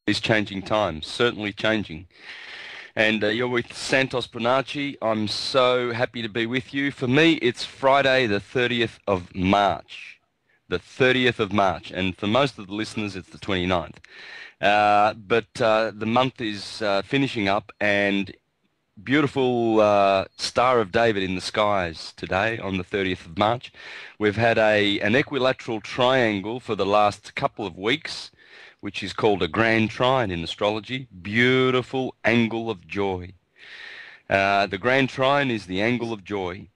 these changing times, certainly changing. And you're with Santos Bonacci. I'm so happy to be with you. For me, it's Friday, the 30th of March. The 30th of March. And for most of the listeners, it's the 29th. But the month is finishing up, and beautiful Star of David in the skies today on the 30th of March. We've had an equilateral triangle for the last couple of weeks, which is called a grand trine in astrology. Beautiful angle of joy. The grand trine is the angle of joy.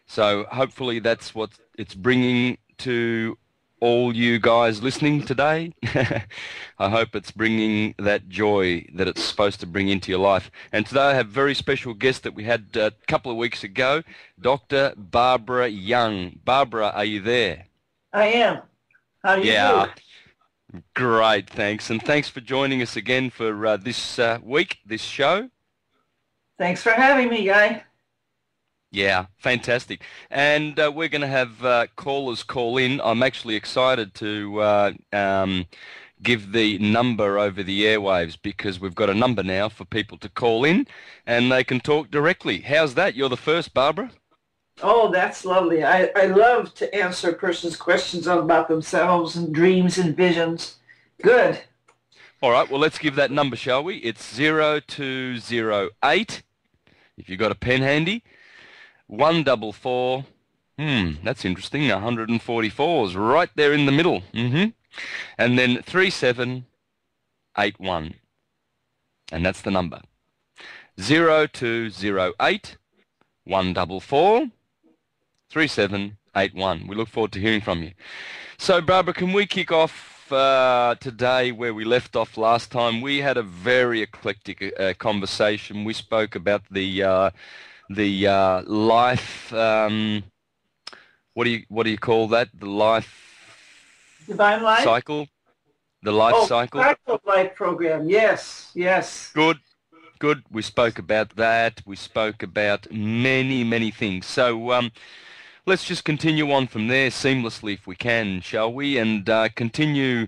So hopefully that's what it's bringing to all you guys listening today. I hope it's bringing that joy that it's supposed to bring into your life. And today I have a very special guest that we had a couple of weeks ago, Dr. Barbara Young. Barbara, are you there? I am. How do you do? Great, thanks. And thanks for joining us again for this week, this show. Thanks for having me, Guy. Yeah, fantastic. And we're going to have callers call in. I'm actually excited to give the number over the airwaves, because we've got a number now for people to call in and they can talk directly. How's that? You're the first, Barbara? Oh, that's lovely. I love to answer a person's questions about themselves and dreams and visions. Good. All right, well, let's give that number, shall we? It's 0208, if you've got a pen handy. 144, that's interesting, 144 is right there in the middle. And then 3781, and that's the number. 0208 144 3781. We look forward to hearing from you. So, Barbara, can we kick off today where we left off last time? We had a very eclectic conversation. We spoke about the life, what do you call that? The life Divine life cycle. The life cycle. Practical life program. Yes. Good. We spoke about that. We spoke about many things. So let's just continue on from there seamlessly, if we can, shall we? And continue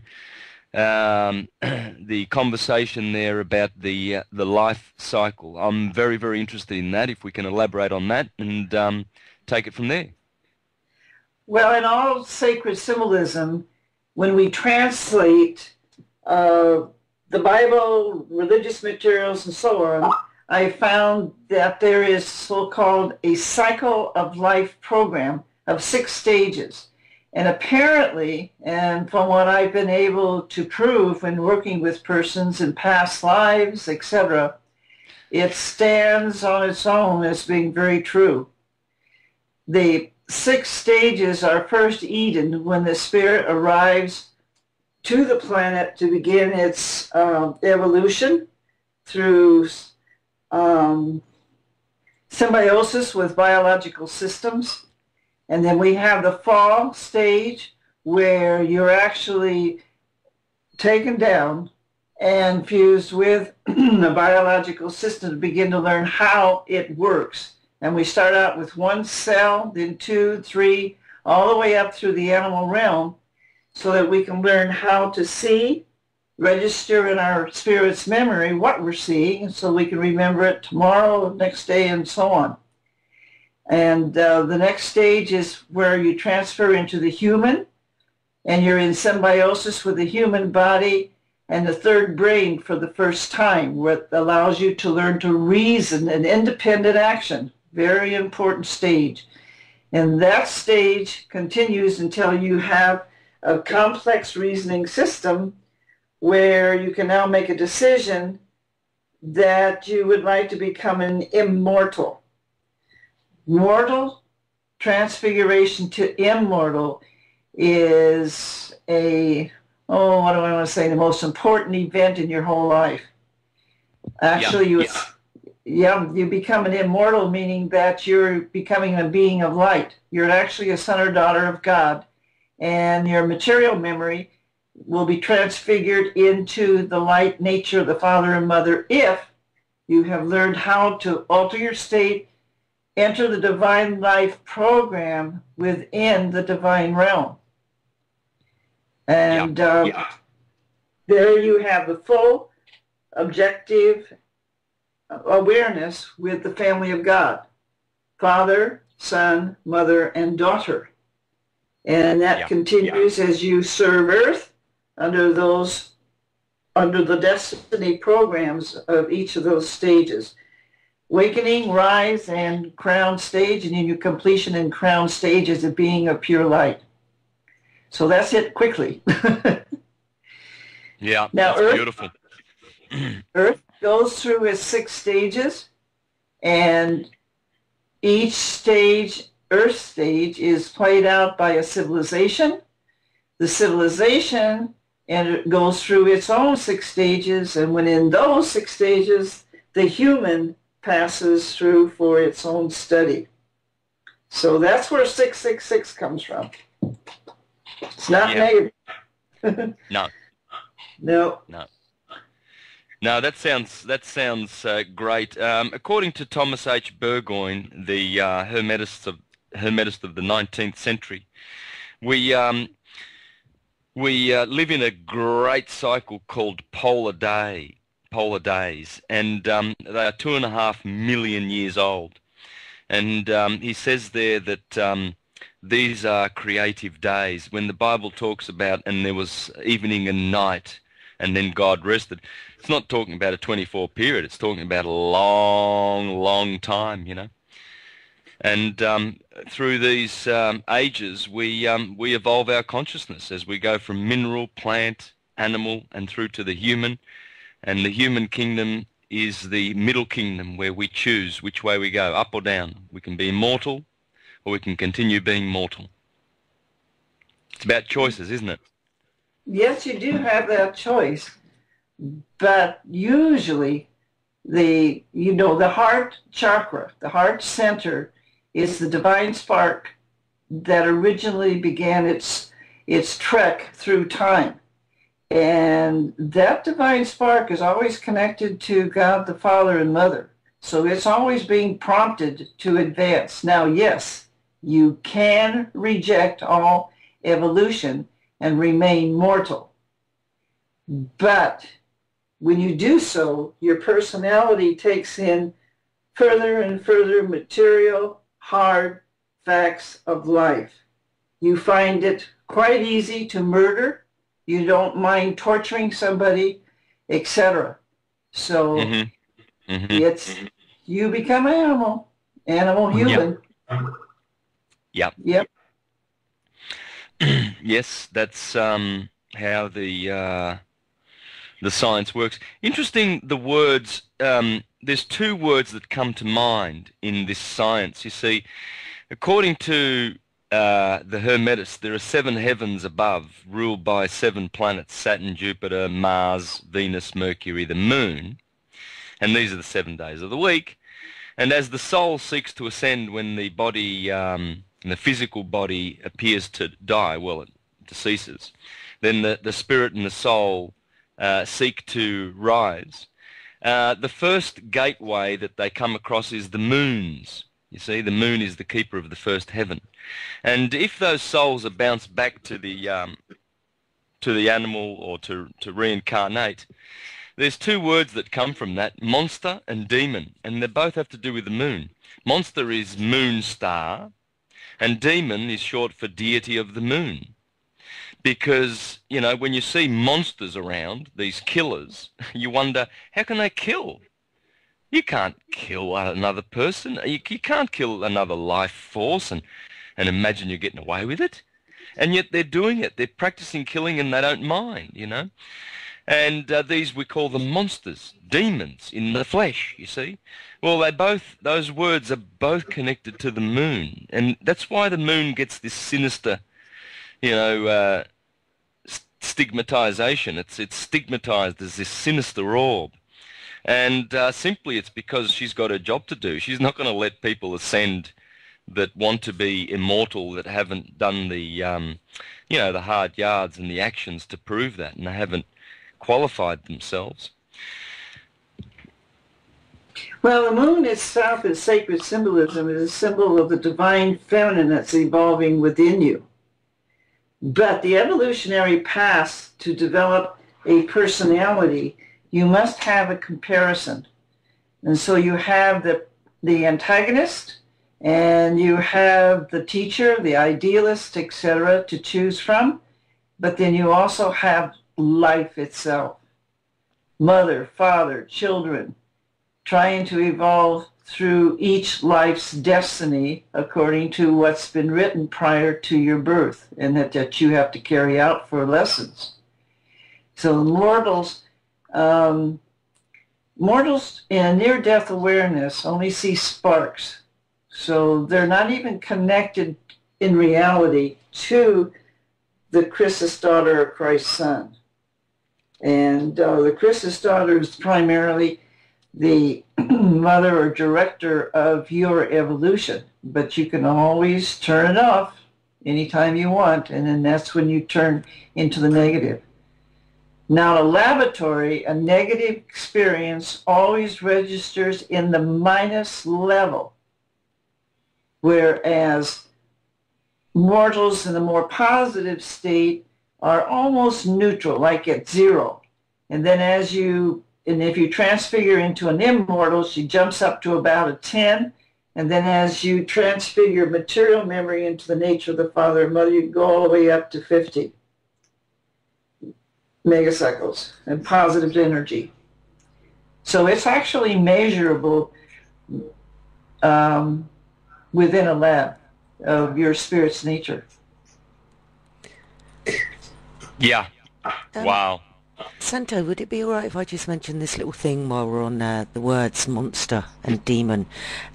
the conversation there about the life cycle. I'm very interested in that, if we can elaborate on that and take it from there. Well, in all sacred symbolism, when we translate the Bible, religious materials, and so on, I found that there is so-called a cycle of life program of 6 stages. And apparently, and from what I've been able to prove when working with persons in past lives, etc., it stands on its own as being very true. The 6 stages are first Eden, when the spirit arrives to the planet to begin its evolution through symbiosis with biological systems. And then we have the fall stage, where you're actually taken down and fused with the biological system to begin to learn how it works. And we start out with 1 cell, then 2, 3, all the way up through the animal realm, so that we can learn how to see, register in our spirit's memory what we're seeing, so we can remember it tomorrow, next day, and so on. And the next stage is where you transfer into the human, and you're in symbiosis with the human body and the third brain for the first time, what allows you to learn to reason and independent action. Very important stage. And that stage continues until you have a complex reasoning system where you can now make a decision that you would like to become an immortal. Mortal transfiguration to immortal is the most important event in your whole life. Actually, you become an immortal, meaning that you're becoming a being of light. You're actually a son or daughter of God, and your material memory will be transfigured into the light nature of the Father and Mother if you have learned how to alter your state, enter the divine life program within the divine realm. And There you have the full objective awareness with the family of God. Father, son, mother, and daughter. And that continues as you serve Earth under the destiny programs of each of those stages. Awakening, rise, and crown stage, and in your completion and crown stage is a being of pure light. So that's it quickly. Yeah, now, that's beautiful. Earth goes through its 6 stages, and each stage, Earth stage, is played out by a civilization. The civilization and it goes through its own 6 stages, and when in those 6 stages, the human passes through for its own study. So that's where 666 comes from. It's not negative. No. No. No. No, that sounds great. According to Thomas H. Burgoyne, the Hermetist of the 19th century, we live in a great cycle called polar days, and they are 2.5 million years old. And he says there that these are creative days. When the Bible talks about, and there was evening and night, and then God rested, it's not talking about a 24 period. It's talking about a long, long time, you know. And through these ages, we evolve our consciousness as we go from mineral, plant, animal, and through to the human. And the human kingdom is the middle kingdom where we choose which way we go, up or down. We can be immortal, or we can continue being mortal. It's about choices, isn't it? Yes, you do have that choice, but usually the heart chakra, the heart center, is the divine spark that originally began its trek through time. And that divine spark is always connected to God the Father and Mother. So it's always being prompted to advance. Now, yes, you can reject all evolution and remain mortal. But when you do so, your personality takes in further and further material, hard facts of life. You find it quite easy to murder. You don't mind torturing somebody, etc. So it's you become animal, human. Yep. Yep. Yes, that's how the science works. Interesting, the words, there's 2 words that come to mind in this science. You see, according to the Hermetists, there are 7 heavens above, ruled by 7 planets: Saturn, Jupiter, Mars, Venus, Mercury, the Moon. And these are the 7 days of the week. And as the soul seeks to ascend when the body, the physical body appears to die, well, it deceases, then the spirit and the soul seek to rise. The first gateway that they come across is the moons. You see, the moon is the keeper of the first heaven. And if those souls are bounced back to the animal or to reincarnate, there's 2 words that come from that: monster and demon, and they both have to do with the moon. Monster is moon star, and demon is short for deity of the moon. Because, you know, when you see monsters around, these killers, you wonder, how can they kill? You can't kill another person. You can't kill another life force and imagine you're getting away with it. And yet they're doing it. They're practicing killing and they don't mind, you know. And these, we call them monsters, demons in the flesh, you see. Well, those words are both connected to the moon. And that's why the moon gets this sinister, you know, stigmatization. It's stigmatized as this sinister orb. And simply it's because she's got a job to do. She's not going to let people ascend that want to be immortal, that haven't done the, you know, the hard yards and the actions to prove that, and they haven't qualified themselves. Well, the moon itself is sacred symbolism. It is a symbol of the divine feminine that's evolving within you. But the evolutionary path to develop a personality, you must have a comparison. And so you have the antagonist, and you have the teacher, the idealist, etc., to choose from. But then you also have life itself. Mother, father, children, trying to evolve through each life's destiny according to what's been written prior to your birth, and that you have to carry out for lessons. So mortals in near-death awareness only see sparks. So they're not even connected in reality to the Christus daughter or Christ's son. And the Christus daughter is primarily the mother or director of your evolution. But you can always turn it off anytime you want, and then that's when you turn into the negative. Now, in a laboratory, a negative experience always registers in the minus level, whereas mortals in the more positive state are almost neutral, like at zero. And then if you transfigure into an immortal, she jumps up to about a 10. And then as you transfigure material memory into the nature of the father and mother, you go all the way up to 50 megacycles and positive energy. So it's actually measurable within a lab of your spirit's nature. Yeah. Wow. Santo, would it be all right if I just mentioned this little thing while we're on the words monster and demon?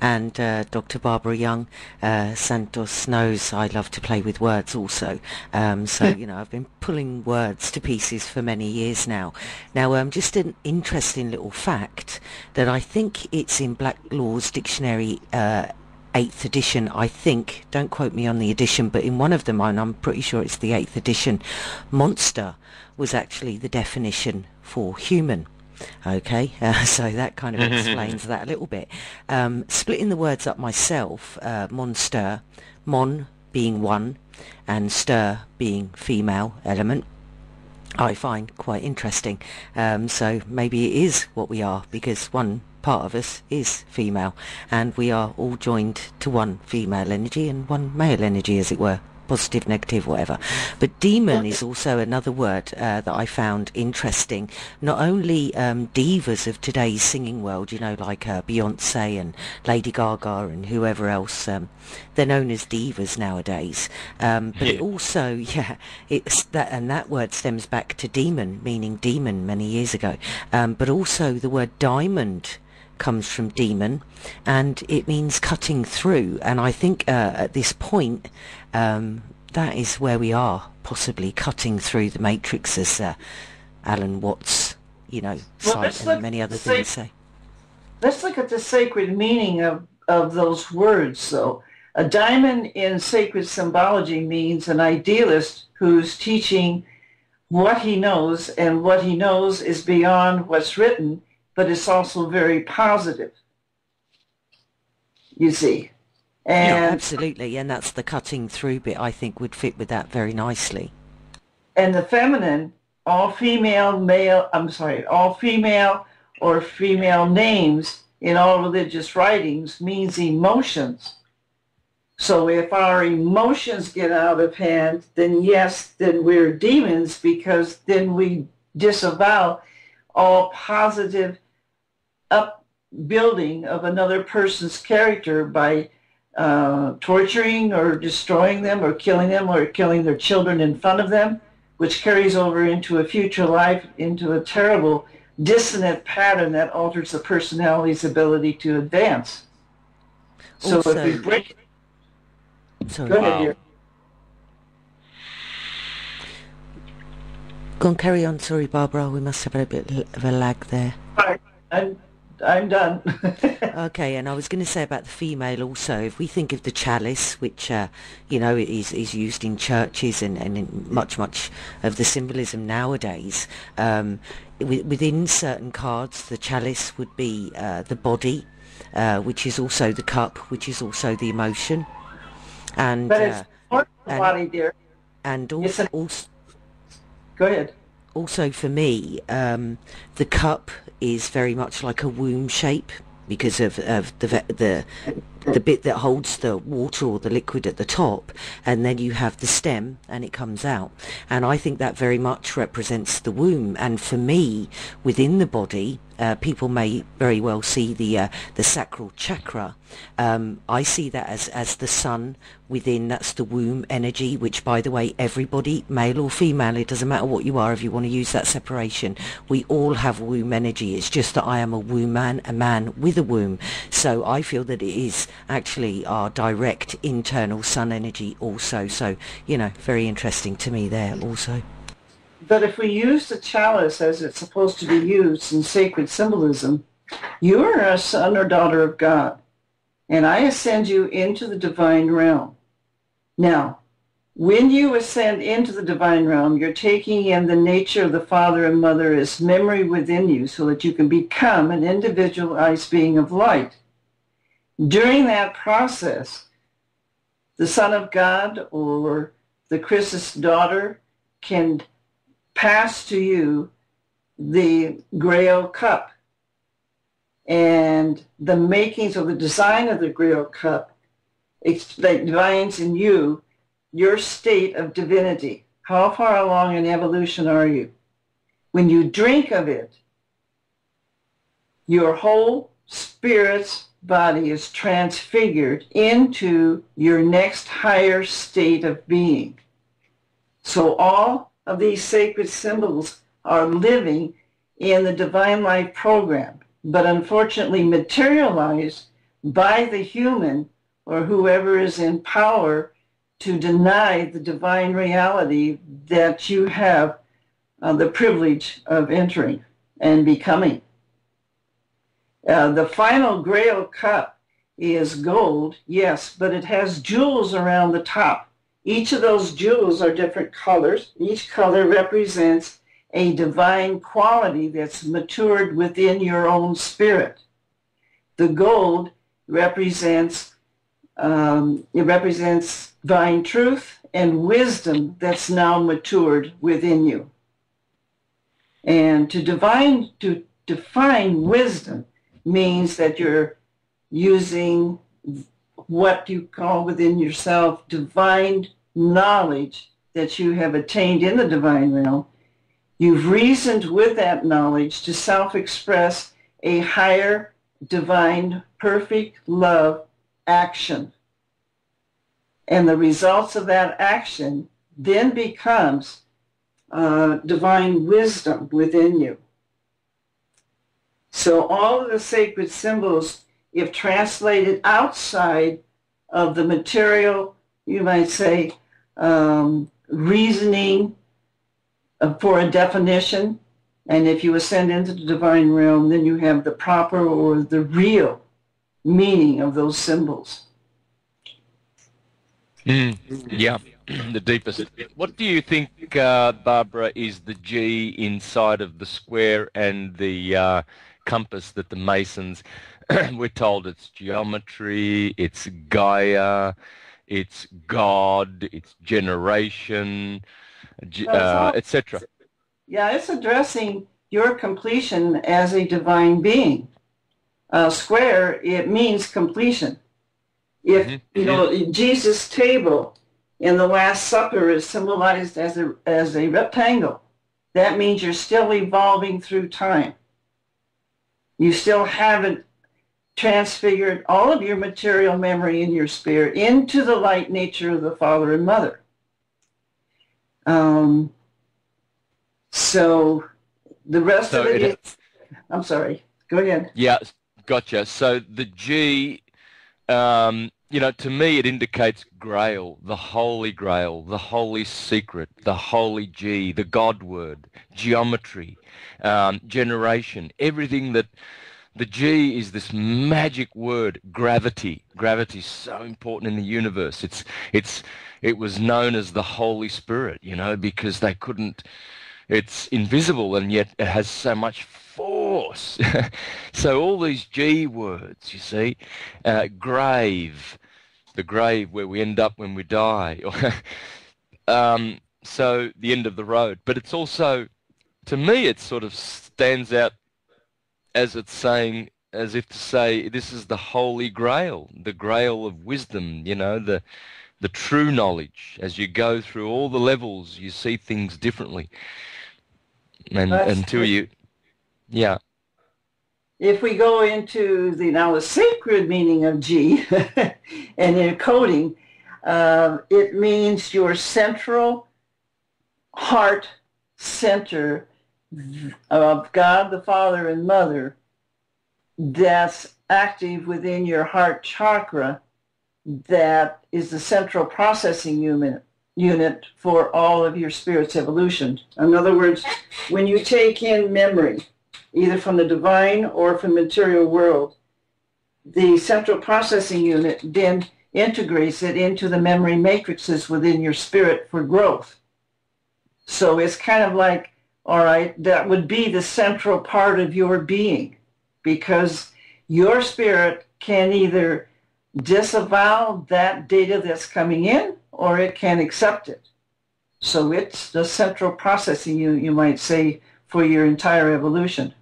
And Dr. Barbara Young, Santos knows I love to play with words also. So, you know, I've been pulling words to pieces for many years now. Now, just an interesting little fact that I think it's in Black Law's Dictionary 8th edition, I think, don't quote me on the edition, but in one of them, and I'm pretty sure it's the 8th edition, monster was actually the definition for human. Okay, so that kind of explains that a little bit. Splitting the words up myself, monster, mon being one, and stir being female element, I find quite interesting. So maybe it is what we are, because one part of us is female, and we are all joined to one female energy and one male energy, as it were, positive, negative, whatever. But demon is also another word that I found interesting. Not only divas of today's singing world, you know, like Beyonce and Lady Gaga and whoever else, they're known as divas nowadays. But it also, it's that, and that word stems back to demon, meaning demon many years ago. But also the word diamond comes from demon, and it means cutting through. And I think at this point, that is where we are, possibly cutting through the matrix, as Alan Watts, you know, cite and many other things say. Let's look at the sacred meaning of those words. So a diamond in sacred symbology means an idealist who's teaching what he knows, and what he knows is beyond what's written, but it's also very positive, you see. And yeah, absolutely, and that's the cutting through bit, I think, would fit with that very nicely. And the feminine, all female or female names in all religious writings means emotions. So if our emotions get out of hand, then yes, then we're demons, because then we disavow all positive upbuilding of another person's character by torturing or destroying them or killing their children in front of them, which carries over into a future life, into a terrible dissonant pattern that alters the personality's ability to advance. So Also, if we break... Sorry. Go ahead, dear. Go on, carry on. Sorry, Barbara, we must have a bit of a lag there. All right, I'm done. Okay, and I was going to say about the female also, if we think of the chalice, which, you know, is used in churches and in much of the symbolism nowadays, within certain cards, the chalice would be the body, which is also the cup, which is also the emotion. And, but it's more than the body, dear. And also... Go ahead. also for me, the cup is very much like a womb shape because of the bit that holds the water or the liquid at the top, and then you have the stem and it comes out. And I think that very much represents the womb. And for me, within the body, people may very well see the sacral chakra. I see that as the sun within. That's the womb energy, which, by the way, everybody, male or female, it doesn't matter what you are, if you want to use that separation, we all have womb energy. It's just that I am a womb man, a man with a womb. So I feel that it is actually our direct internal sun energy also. So, you know, very interesting to me there also. But if we use the chalice as it's supposed to be used in sacred symbolism, you are a son or daughter of God, and I ascend you into the divine realm. Now, when you ascend into the divine realm, you're taking in the nature of the Father and Mother as memory within you so that you can become an individualized being of light. During that process, the Son of God or the Christus daughter can pass to you the Grail Cup. And the makings or the design of the Grail Cup defines in you your state of divinity. How far along in evolution are you? When you drink of it, your whole spirit's body is transfigured into your next higher state of being. So all of these sacred symbols are living in the divine life program, but unfortunately materialized by the human or whoever is in power to deny the divine reality that you have the privilege of entering and becoming. The final Grail Cup is gold, yes, but it has jewels around the top. Each of those jewels are different colors. Each color represents a divine quality that's matured within your own spirit. The gold represents divine truth and wisdom that's now matured within you. And to define wisdom means that you're using what you call within yourself divine knowledge that you have attained in the divine realm. You've reasoned with that knowledge to self-express a higher divine perfect love action. And the results of that action then becomes divine wisdom within you. So all of the sacred symbols, if translated outside of the material, you might say, reasoning for a definition, and if you ascend into the divine realm, then you have the proper or the real meaning of those symbols. Yeah, the deepest. What do you think, Barbara, is the G inside of the square and the compass that the Masons, we're told it's geometry, it's Gaia, it's God, it's generation, etc. Yeah, it's addressing your completion as a divine being. Square, it means completion. If, you know, Jesus' table in the Last Supper is symbolized as a rectangle, that means you're still evolving through time. You still haven't transfigured all of your material memory in your spirit into the light nature of the Father and Mother. So the rest of it is, I'm sorry, go ahead. Yeah, gotcha. So the G, you know, to me it indicates Grail, the Holy Grail, the Holy Secret, the Holy G, the God Word, geometry, generation, everything that the G is this magic word, gravity. Gravity is so important in the universe. It was known as the Holy Spirit, you know, because they couldn't, it's invisible and yet it has so much force. So all these G words, you see, grave, the grave where we end up when we die. So the end of the road. But it's also to me it sort of stands out as it's saying, as if to say, this is the holy grail, the grail of wisdom, you know, the true knowledge. As you go through all the levels, you see things differently. And until you, yeah. If we go into the sacred meaning of G and encoding, it means your central heart center of God the Father and Mother that's active within your heart chakra, that is the central processing unit for all of your spirit's evolution. In other words, when you take in memory, either from the divine or from the material world, the central processing unit then integrates it into the memory matrices within your spirit for growth. So it's kind of like, all right, that would be the central part of your being, because your spirit can either disavow that data that's coming in, or it can accept it. So it's the central processing unit, you might say, for your entire evolution.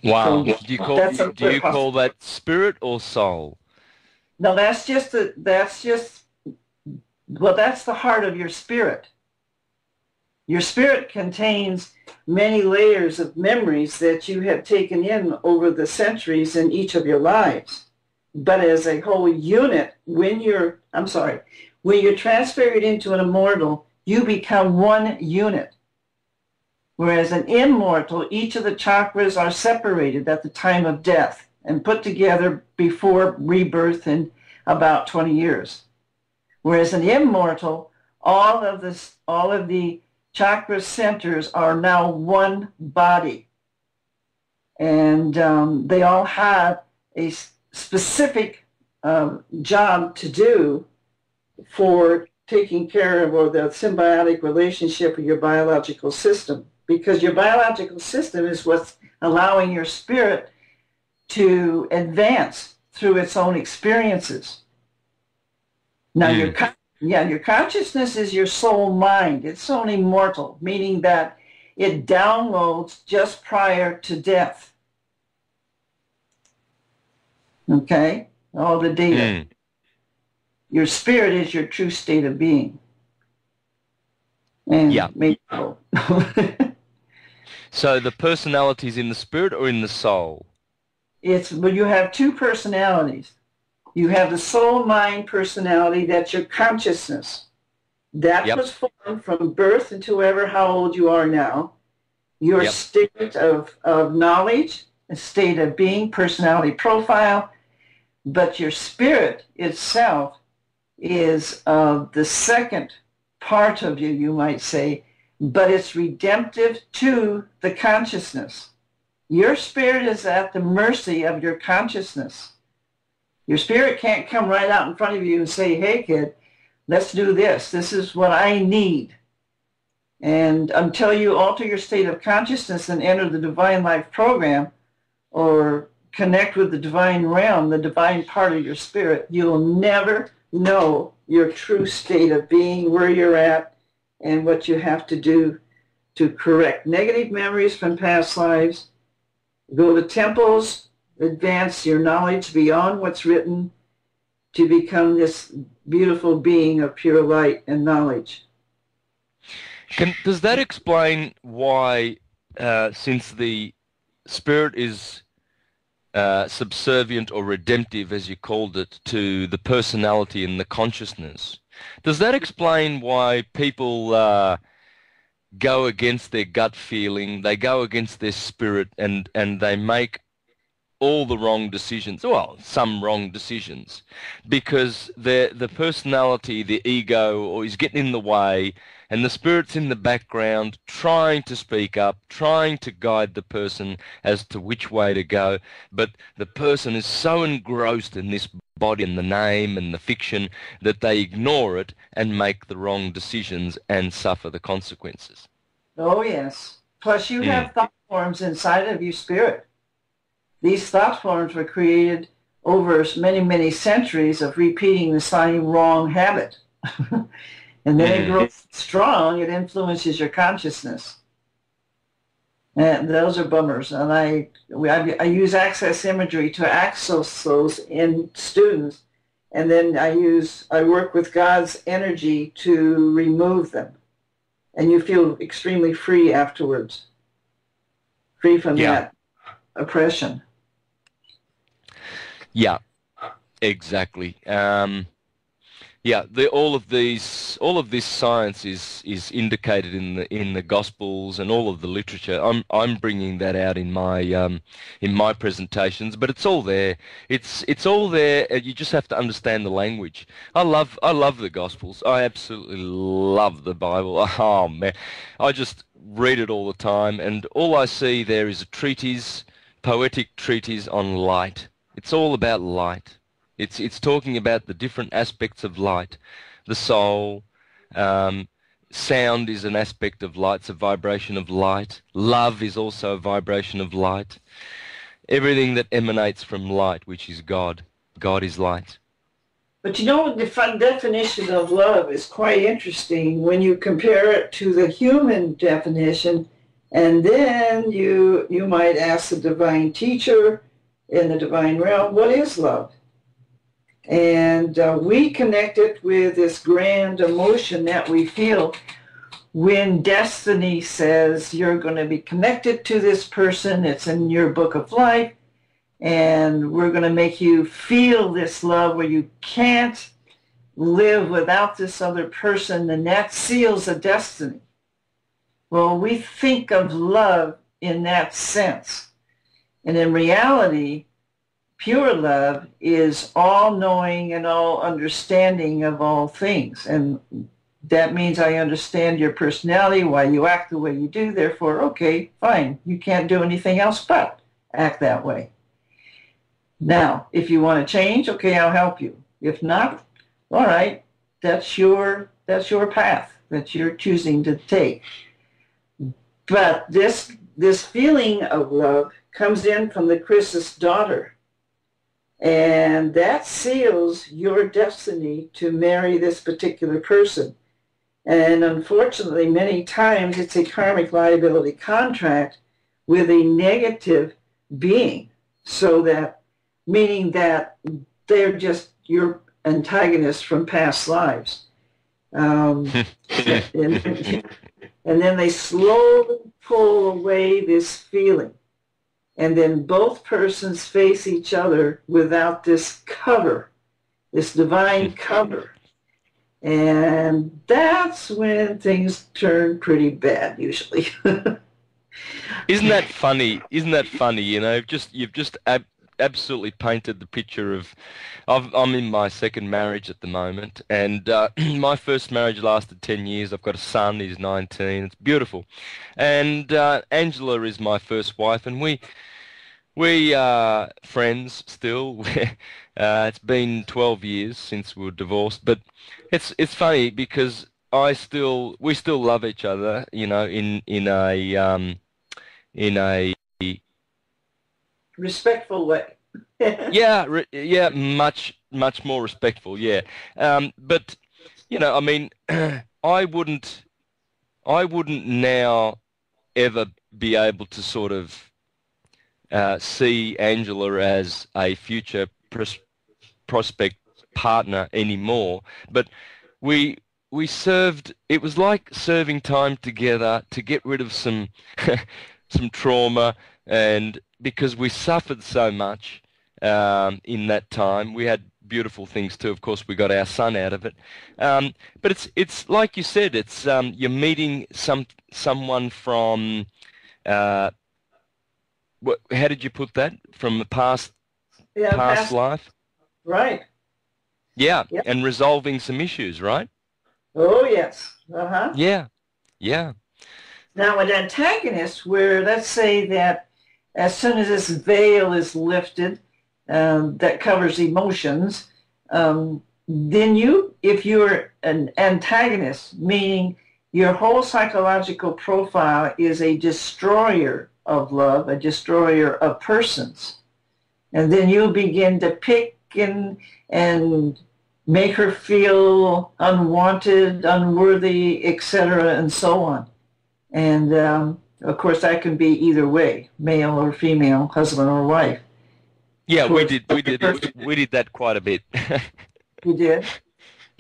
Wow. So Do you call that spirit or soul? No, that's the heart of your spirit. Your spirit contains many layers of memories that you have taken in over the centuries in each of your lives. But as a whole unit, when you're transferred into an immortal, you become one unit. Whereas an immortal, each of the chakras are separated at the time of death and put together before rebirth in about 20 years. Whereas an immortal, all of the chakra centers are now one body. And they all have a specific job to do for taking care of, or the symbiotic relationship with your biological system. Because your biological system is what's allowing your spirit to advance through its own experiences. Now, your consciousness is your soul mind. It's only mortal, meaning that it downloads just prior to death. Okay? All the data. Your spirit is your true state of being. And yeah. So the personality is in the spirit or in the soul? Well, you have two personalities. You have the soul mind personality, that's your consciousness. That was formed from birth until how old you are now. Your state of knowledge, a state of being, personality profile. But your spirit itself is the second part of you, you might say, but it's redemptive to the consciousness. Your spirit is at the mercy of your consciousness. Your spirit can't come right out in front of you and say, hey, kid, let's do this. This is what I need. And until you alter your state of consciousness and enter the divine life program, or connect with the divine realm, the divine part of your spirit, you'll never know your true state of being, where you're at, and what you have to do to correct negative memories from past lives, go to temples, advance your knowledge beyond what's written to become this beautiful being of pure light and knowledge. Does that explain why, since the spirit is subservient or redemptive, as you called it, to the personality and the consciousness, does that explain why people go against their gut feeling, they go against their spirit, and they make all the wrong decisions, well, some wrong decisions, because the personality, the ego, or is getting in the way, and the spirit's in the background trying to speak up, trying to guide the person as to which way to go, but the person is so engrossed in this body and the name and the fiction that they ignore it and make the wrong decisions and suffer the consequences. Oh, yes. Plus you have thought forms inside of your spirit. These thought forms were created over many, many centuries of repeating the same wrong habit. And then it grows strong. It influences your consciousness. And those are bummers. And I use access imagery to access those in students. And then I work with God's energy to remove them. And you feel extremely free afterwards. Free from that oppression. Yeah, exactly. All of this science is indicated in the Gospels and all of the literature. I'm bringing that out in my presentations, but it's all there. It's all there. You just have to understand the language. I love the Gospels. I absolutely love the Bible. Oh man, I just read it all the time, and all I see there is a treatise, poetic treatise on light. It's all about light. It's talking about the different aspects of light, the soul. Sound is an aspect of light. It's a vibration of light. Love is also a vibration of light. Everything that emanates from light, which is God. God is light. But you know, the definition of love is quite interesting when you compare it to the human definition, and then you might ask the divine teacher in the divine realm, what is love? And we connect it with this grand emotion that we feel when destiny says you're going to be connected to this person, it's in your book of life, and we're going to make you feel this love where you can't live without this other person, and that seals a destiny. Well, we think of love in that sense. And in reality, pure love is all-knowing and all-understanding of all things. And that means I understand your personality, why you act the way you do. Therefore, okay, fine. You can't do anything else but act that way. Now, if you want to change, okay, I'll help you. If not, all right, that's your path that you're choosing to take. But this feeling of love comes in from the Chris's daughter. And that seals your destiny to marry this particular person. And unfortunately, many times it's a karmic liability contract with a negative being. So that, meaning that they're just your antagonists from past lives. And then they slowly pull away this feeling. And then both persons face each other without this cover, this divine cover. And that's when things turn pretty bad, usually. Isn't that funny? Isn't that funny? You know, you've just absolutely painted the picture of. I'm in my second marriage at the moment, and my first marriage lasted 10 years. I've got a son. He's 19. It's beautiful, and Angela is my first wife, and we are friends still. It's been 12 years since we were divorced, but it's funny because we still love each other, you know, in a respectful way. yeah, much more respectful, yeah. But you know, I mean, I wouldn't now ever be able to sort of see Angela as a future prospect partner anymore, but we served. It was like serving time together to get rid of some some trauma, and because we suffered so much in that time, we had beautiful things too. Of course, we got our son out of it, but it's like you said. It's you're meeting someone from. How did you put that? From the past life? Right. Yeah, yep. And resolving some issues, right? Oh, yes. Uh-huh. Yeah, yeah. Now, an antagonist where, let's say that as soon as this veil is lifted that covers emotions, then if you're an antagonist, meaning your whole psychological profile is a destroyer of love, a destroyer of persons. And then you'll begin to pick and make her feel unwanted, unworthy, etc., and so on. And of course, that can be either way, male or female, husband or wife. Yeah, we did that quite a bit. You did?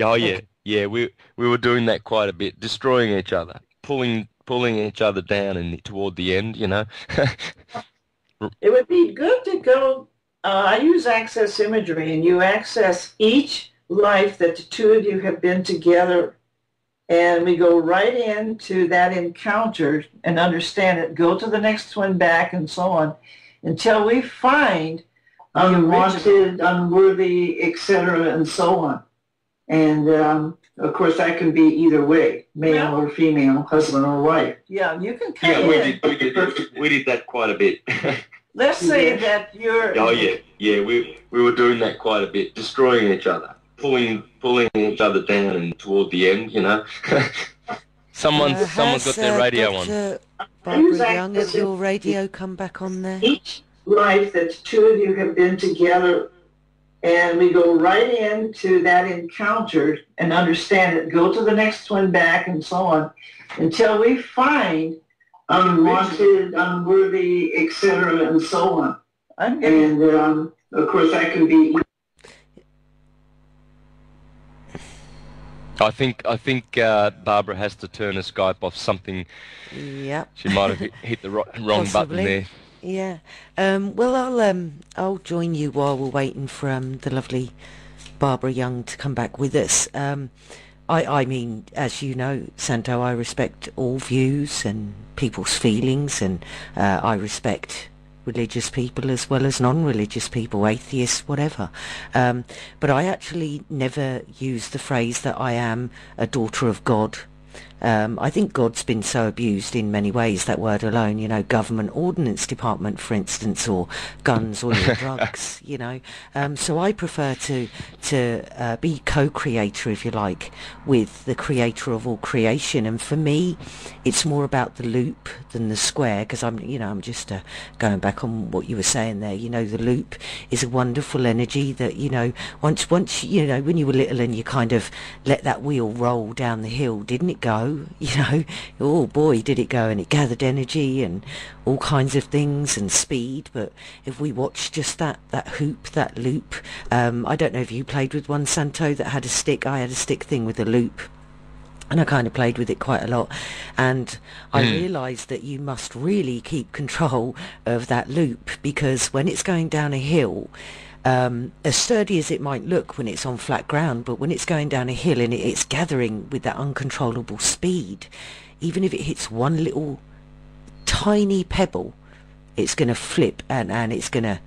Oh yeah, yeah. We were doing that quite a bit, destroying each other, pulling each other down, and toward the end, you know. It would be good to go. I use access imagery, and you access each life that the two of you have been together, and we go right into that encounter and understand it, go to the next one back, and so on, until we find unwanted, unworthy, etc., and so on. And of course, that can be either way, male or female, husband or wife. Yeah, you can come in. We did that quite a bit. Let's say that you're... Oh yeah, yeah. We were doing that quite a bit, destroying each other, pulling each other down, and toward the end, you know. Someone got their radio on. Barbara Young, has your radio come back on there? Each life that the two of you have been together, and we go right into that encounter and understand it, go to the next one back, and so on, until we find unwanted, unworthy, etc., and so on. And of course, that can be... I think Barbara has to turn her Skype off. Something. Yep. She might have hit the wrong button there. Yeah. Well, I'll join you while we're waiting for the lovely Barbara Young to come back with us. I mean, as you know, Santo, I respect all views and people's feelings, and I respect religious people as well as non-religious people, atheists, whatever. But I actually never use the phrase that I am a daughter of God. I think God's been so abused in many ways, that word alone, you know, government ordnance department, for instance, or guns, oil, drugs, you know. So I prefer to be co-creator, if you like, with the creator of all creation. And for me, it's more about the loop than the square, because I'm just going back on what you were saying there. You know, the loop is a wonderful energy that, you know, once you know, when you were little and you kind of let that wheel roll down the hill, didn't it go? You know, oh boy, did it go, and it gathered energy and all kinds of things and speed. But if we watch just that hoop, that loop, I don't know if you played with one, Santo, that had a stick. I had a stick thing with a loop, and I kind of played with it quite a lot, and I realised that you must really keep control of that loop, because when it's going down a hill, as sturdy as it might look when it's on flat ground, but when it's going down a hill and it's gathering with that uncontrollable speed, even if it hits one little tiny pebble, it's going to flip and it's going to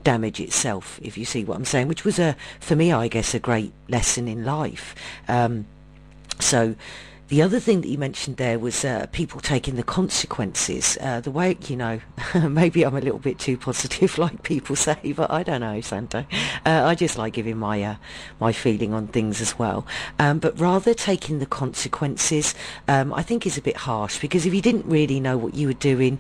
damage itself, if you see what I'm saying, which was for me, I guess, a great lesson in life. So the other thing that you mentioned there was people taking the consequences. The way, you know, maybe I'm a little bit too positive, like people say, but I don't know, Santo. I just like giving my feeling on things as well. But rather taking the consequences, I think is a bit harsh, because if you didn't really know what you were doing,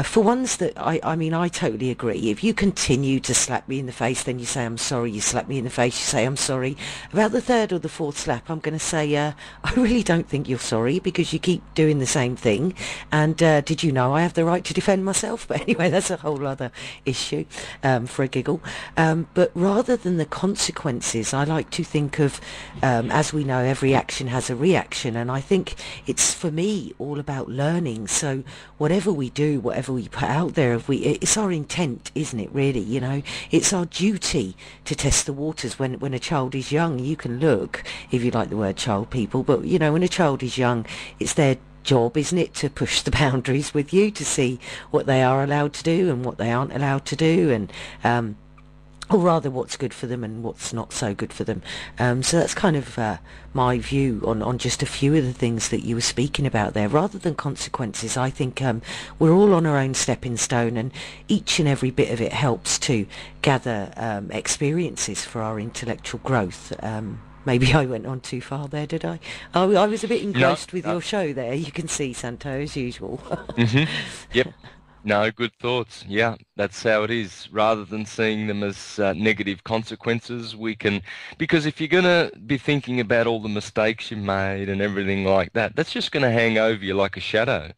for ones that, I mean, I totally agree. If you continue to slap me in the face, then you say, I'm sorry. You slap me in the face, you say, I'm sorry. About the third or the fourth slap, I'm going to say, I really don't think you're sorry, because you keep doing the same thing, and did you know I have the right to defend myself? But anyway, that's a whole other issue for a giggle. But rather than the consequences, I like to think of, as we know, every action has a reaction, and I think it's, for me, all about learning. So whatever we do, whatever we put out there, it's our intent, isn't it, really? You know, it's our duty to test the waters. When a child is young, you can look, if you like the word child, people, but you know, when a child is young, it's their job, isn't it, to push the boundaries with you, to see what they are allowed to do and what they aren't allowed to do, and or rather what's good for them and what's not so good for them. So that's kind of my view on just a few of the things that you were speaking about there. Rather than consequences, I think we're all on our own stepping stone, and each and every bit of it helps to gather experiences for our intellectual growth. Maybe I went on too far there, did I? I was a bit engrossed with your show there. You can see, Santo, as usual. Yep. No, good thoughts. Yeah, that's how it is. Rather than seeing them as negative consequences, we can, because if you're going to be thinking about all the mistakes you made and everything like that, that's just going to hang over you like a shadow.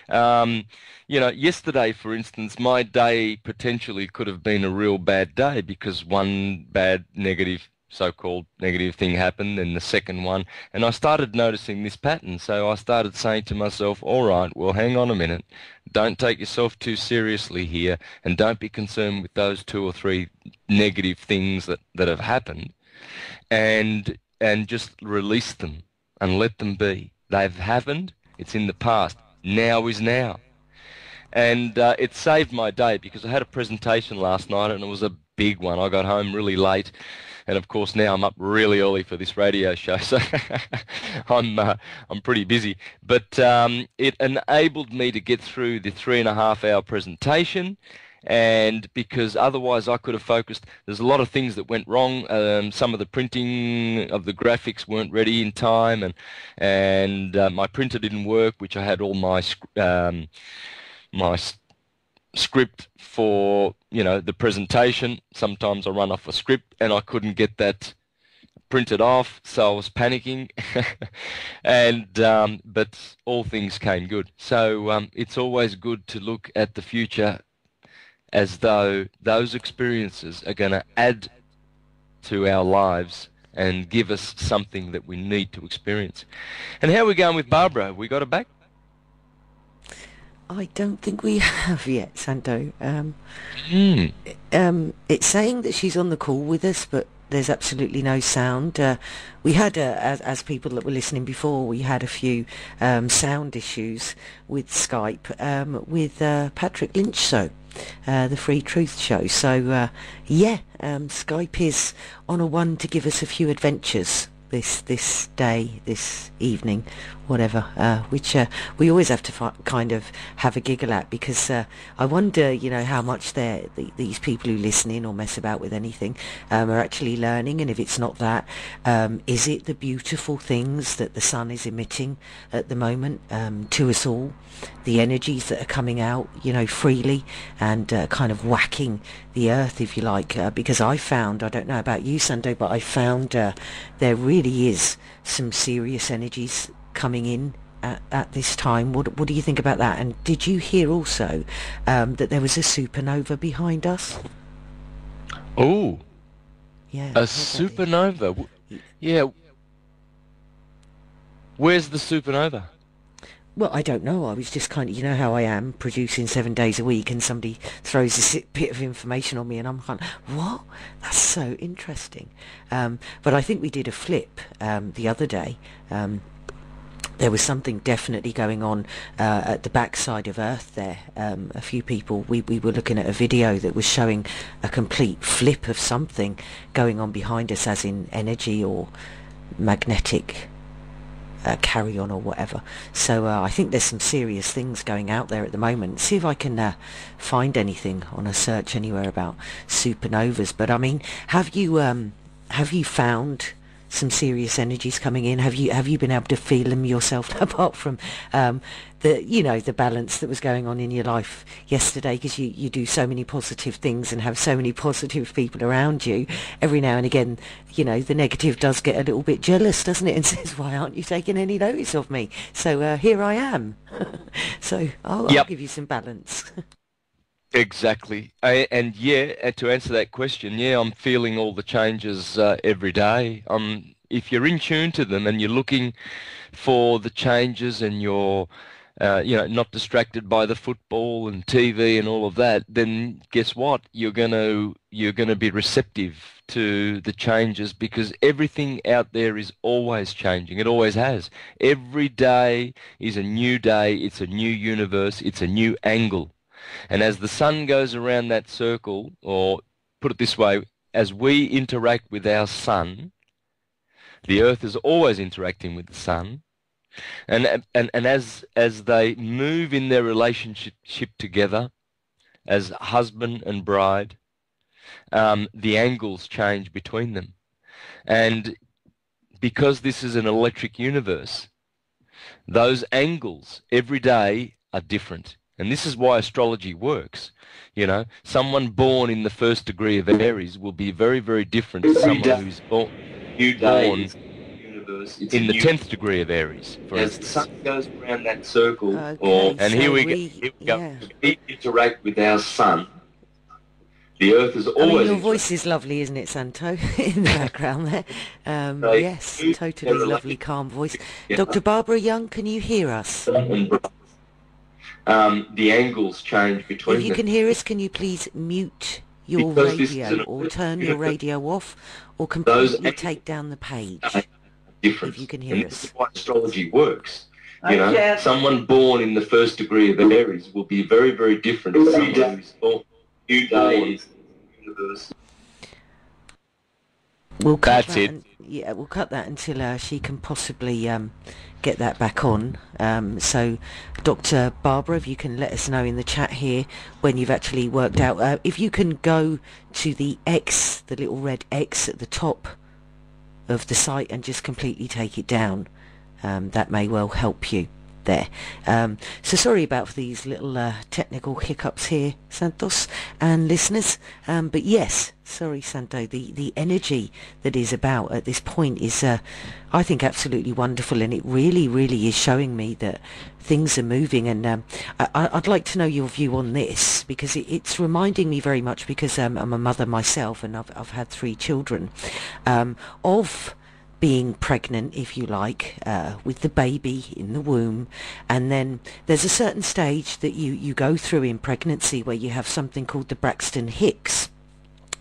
Um, yesterday, for instance, my day potentially could have been a real bad day because one bad negative, so-called negative thing happened, and the second one, and I started noticing this pattern. So I started saying to myself, all right, well, hang on a minute. Don't take yourself too seriously here, and don't be concerned with those two or three negative things that have happened, and just release them and let them be. They've happened. It's in the past. Now is now. And it saved my day because I had a presentation last night and it was a big one. I got home really late, and of course now I'm up really early for this radio show, so I'm pretty busy. But it enabled me to get through the 3.5 hour presentation, and because otherwise I could have focused. There's a lot of things that went wrong. Some of the printing of the graphics weren't ready in time, and my printer didn't work, which I had all my script for, the presentation. Sometimes I run off a script and I couldn't get that printed off, so I was panicking. But all things came good. So it's always good to look at the future as though those experiences are going to add to our lives and give us something that we need to experience. And how are we going with Barbara? We got her back? I don't think we have yet, Santo. Mm. It's saying that she's on the call with us, but there's absolutely no sound. We had, as people that were listening before, we had a few sound issues with Skype with Patrick Lynch show, the Free Truth show. So, Skype is on a one to give us a few adventures this day, this evening, whatever, which we always have to kind of have a giggle at, because I wonder, how much these people who listen in or mess about with anything are actually learning, and if it's not that, is it the beautiful things that the sun is emitting at the moment to us all, the energies that are coming out, freely, and kind of whacking the earth, if you like, because I found, I don't know about you, Sando, but I found there really is some serious energies coming in at this time. What do you think about that? And did you hear also that there was a supernova behind us? Oh, yeah, a supernova. Yeah. Where's the supernova? Well, I don't know. I was just kind of, how I am, producing 7 days a week, and somebody throws this bit of information on me, and I'm kind of, what? That's so interesting. But I think we did a flip the other day. There was something definitely going on at the backside of Earth there. A few people, we were looking at a video that was showing a complete flip of something going on behind us, as in energy or magnetic carry on or whatever. So I think there's some serious things going out there at the moment. See if I can find anything on a search anywhere about supernovas. But I mean, have you found some serious energies coming in? Have you been able to feel them yourself, apart from the balance that was going on in your life yesterday, because you do so many positive things and have so many positive people around you? Every now and again, the negative does get a little bit jealous, doesn't it, and says, why aren't you taking any notice of me? So here I am. So I'll give you some balance. Exactly. And to answer that question, I'm feeling all the changes every day. If you're in tune to them and you're looking for the changes, and you're not distracted by the football and TV and all of that, then guess what? You're gonna be receptive to the changes, because everything out there is always changing. It always has. Every day is a new day. It's a new universe. It's a new angle. And as the sun goes around that circle, or put it this way, as we interact with our sun, the earth is always interacting with the sun. And as they move in their relationship together, as husband and bride, the angles change between them. And because this is an electric universe, those angles every day are different. And this is why astrology works. You know, someone born in the first degree of Aries will be very, very different to someone who's born in the 10th degree of Aries, for as the instance. sun goes around that circle, Okay, And so here we go. yeah. we interact with our sun. The Earth is I always. mean, your voice is lovely, isn't it, Santo, in the background there? Yes, totally lovely, calm voice. Dr. Barbara Young, can you hear us? The angles change between If you them. can hear us, can you please mute your Because this is radio an or turn your radio off or completely take down the page? difference. If you can And hear this us. is why astrology works. I You know, can't. someone born in the first degree of Aries will be very, very different to someone who's born new days. Universe. We'll cut That's that. it. Yeah, we'll cut that until she can possibly get that back on. So, Dr. Barbara, if you can let us know in the chat here when you've actually worked out. If you can go to the X, the little red X at the top of the site, and just completely take it down, that may well help you there. So sorry about these little technical hiccups here, Santos and listeners, but yes, sorry Santo, the energy that is about at this point is I think absolutely wonderful, and it really is showing me that things are moving. And I'd like to know your view on this, because it's reminding me very much, because I'm a mother myself and I've had 3 children, of being pregnant, if you like, with the baby in the womb. And then there's a certain stage that you go through in pregnancy where you have something called the Braxton Hicks,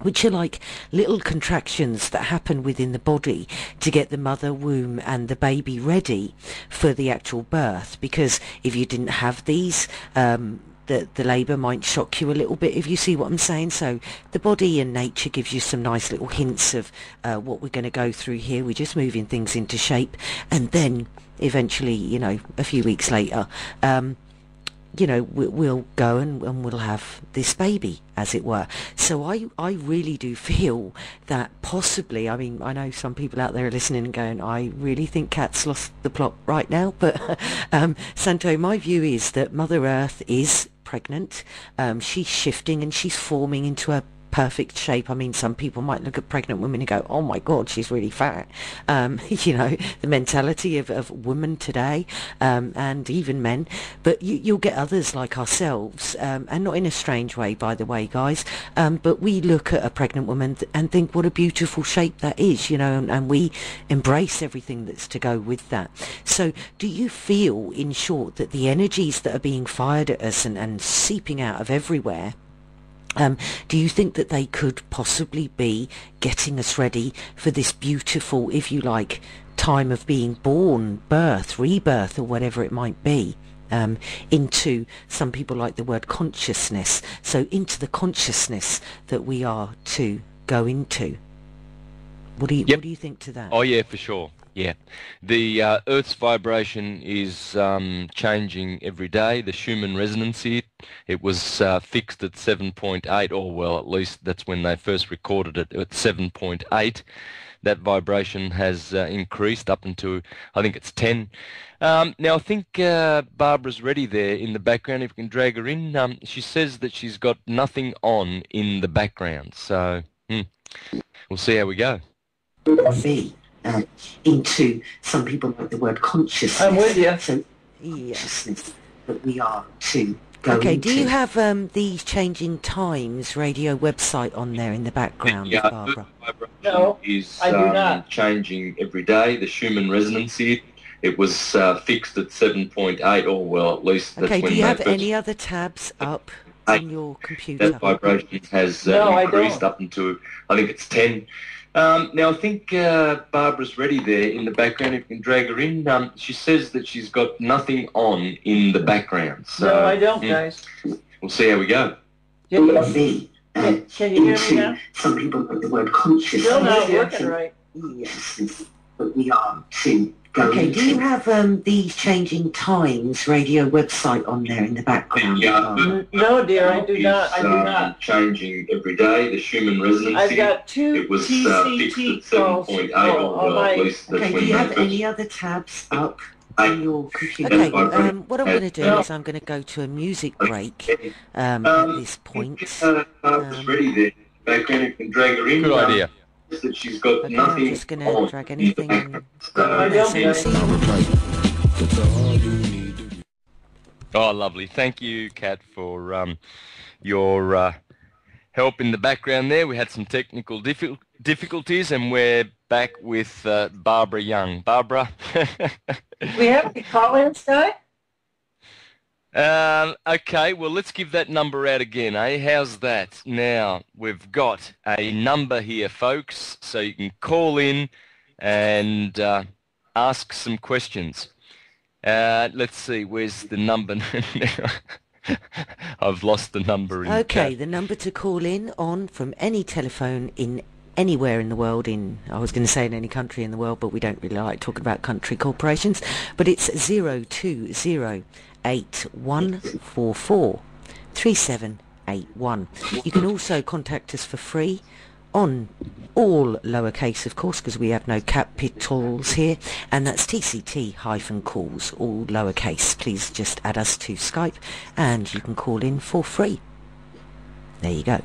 which are like little contractions that happen within the body to get the mother womb and the baby ready for the actual birth. Because if you didn't have these, the labour might shock you a little bit, if you see what I'm saying. So the body and nature gives you some nice little hints of what we're going to go through here. We're just moving things into shape, and then eventually, you know, a few weeks later, you know, we'll go and we'll have this baby, as it were. So I really do feel that possibly, I mean, I know some people out there are listening and going, I really think Kat's lost the plot right now, but Santo, my view is that Mother Earth is pregnant. She's shifting and she's forming into a perfect shape. I mean, some people might look at pregnant women and go, oh my god, she's really fat. You know, the mentality of women today, and even men. But you'll get others like ourselves, and not in a strange way, by the way, guys, but we look at a pregnant woman and think what a beautiful shape that is, you know, and we embrace everything that's to go with that. So do you feel, in short, that the energies that are being fired at us and seeping out of everywhere, do you think that they could possibly be getting us ready for this beautiful, if you like, time of being born, birth, rebirth, or whatever it might be, into, some people like the word consciousness, so into the consciousness that we are to go into? What do you think to that? Oh yeah, for sure. Yeah, the Earth's vibration is changing every day. The Schumann resonancy, it was fixed at 7.8, or well, at least that's when they first recorded it, at 7.8. That vibration has increased up into, I think it's 10. Now I think Barbara's ready there in the background. If we can drag her in, she says that she's got nothing on in the background. So we'll see how we go. See. Into, some people like the word consciousness. I'm with you. So consciousness that we are to go into. Do you have the Changing Times radio website on there in the background, Barbara? No, is I do not. changing every day. The Schumann resonancy, it was fixed at 7.8, or well, at least that's when do you have first any other tabs up on your computer? that vibration has No, increased up into, I think it's 10. Now I think Barbara's ready there in the background. If you can drag her in, she says that she's got nothing on in the background. So, no, I don't, guys. We'll see how we go. Can you hear me now? Some people like the word consciousness. Still not working right. Yes, but we are to go into. Do you have the Changing Times radio website on there in the background? No, dear, I do not. I do not. Changing every day. The Schumann resonancy. I've got 2 it was TCT fixed at calls 7.8, on or my... at least that's Okay, when do you have first any other tabs up on your computer. Okay, what I'm going to do is I'm going to go to a music break at this point. Barbara's ready there. Background, you can drag her in. Good idea. That she's got Okay, nothing I'm just going to drag anything and Oh, lovely. Thank you, Kat, for your help in the background there. We had some technical difficulties, and we're back with Barbara Young. Barbara? We have any call-ins, Guy? Okay, well, let's give that number out again, eh? How's that? Now, we've got a number here, folks, so you can call in and ask some questions. Let's see, where's the number now? I've lost the number. Okay, the number to call in on from any telephone in anywhere in the world, I was going to say in any country in the world, but we don't really like talking about country corporations, but it's 020-8144 3781. You can also contact us for free on all lowercase, of course, because we have no capitals here, and that's TCT-calls, all lowercase. Please just add us to Skype and you can call in for free. There you go.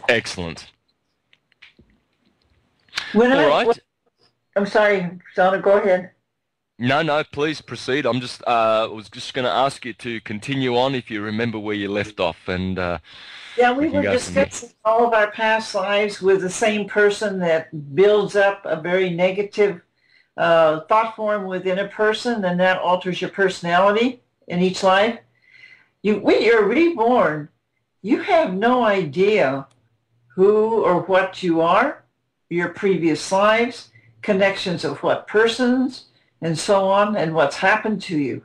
Excellent. All right. I'm sorry, Donna, go ahead. No, please proceed. I'm just, I was just going to ask you to continue on if you remember where you left off, and yeah, we were discussing all of our past lives with the same person that builds up a very negative thought form within a person, and that alters your personality in each life. When you're reborn, you have no idea who or what you are, your previous lives, connections of what persons, and so on, and what's happened to you.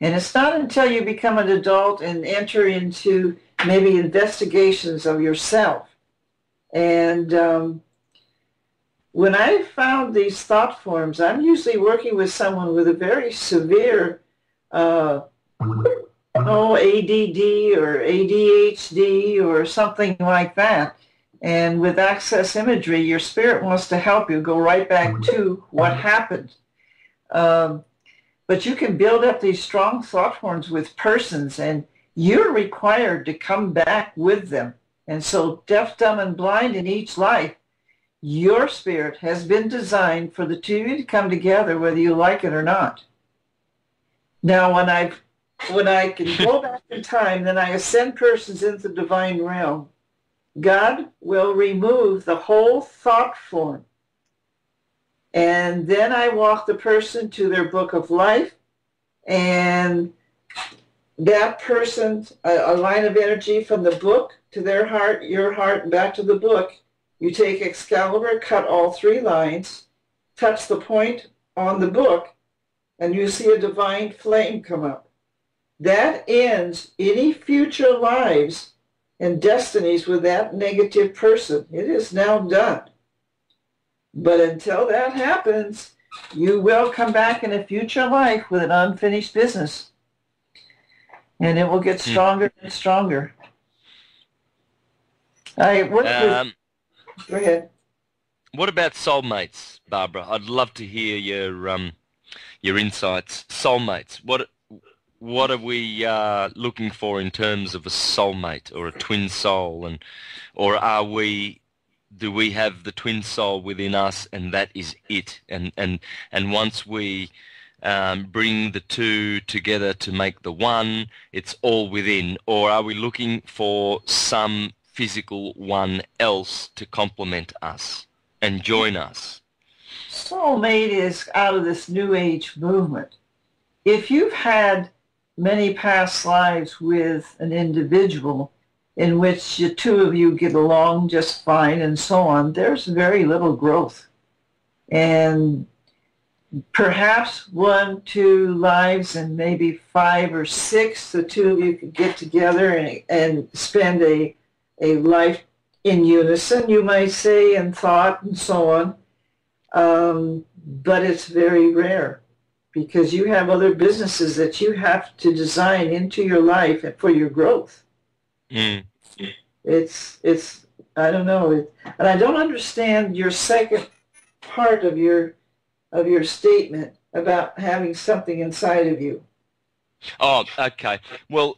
And it's not until you become an adult and enter into maybe investigations of yourself. And when I found these thought forms, I'm usually working with someone with a very severe ADD or ADHD or something like that. And with access imagery, your spirit wants to help you go right back to what happened. But you can build up these strong thought forms with persons, and you're required to come back with them. And so deaf, dumb, and blind in each life, your spirit has been designed for the two of you to come together, whether you like it or not. Now, when I can go back in time, then I ascend persons into the divine realm. God will remove the whole thought form. And then I walk the person to their book of life, and that person, a line of energy from the book to their heart, your heart, and back to the book. You take Excalibur, cut all three lines, touch the point on the book, and you see a divine flame come up. That ends any future lives and destinies with that negative person. It is now done. But until that happens, you will come back in a future life with an unfinished business. And it will get stronger and stronger. Go ahead. What about soulmates, Barbara? I'd love to hear your insights. Soulmates. What are we looking for in terms of a soulmate or a twin soul, or do we have the twin soul within us, and that is it? And once we bring the two together to make the one, it's all within? Or are we looking for some physical one else to complement us and join us? Soulmate is out of this New Age movement. If you've had many past lives with an individual in which the two of you get along just fine and so on, there's very little growth. And perhaps 1, 2 lives and maybe 5 or 6, the two of you could get together and spend a life in unison, you might say, in thought and so on. But it's very rare, because you have other businesses that you have to design into your life and for your growth. It's I don't know, and I don't understand your second part of your of your statement about having something inside of you. Oh, okay. Well,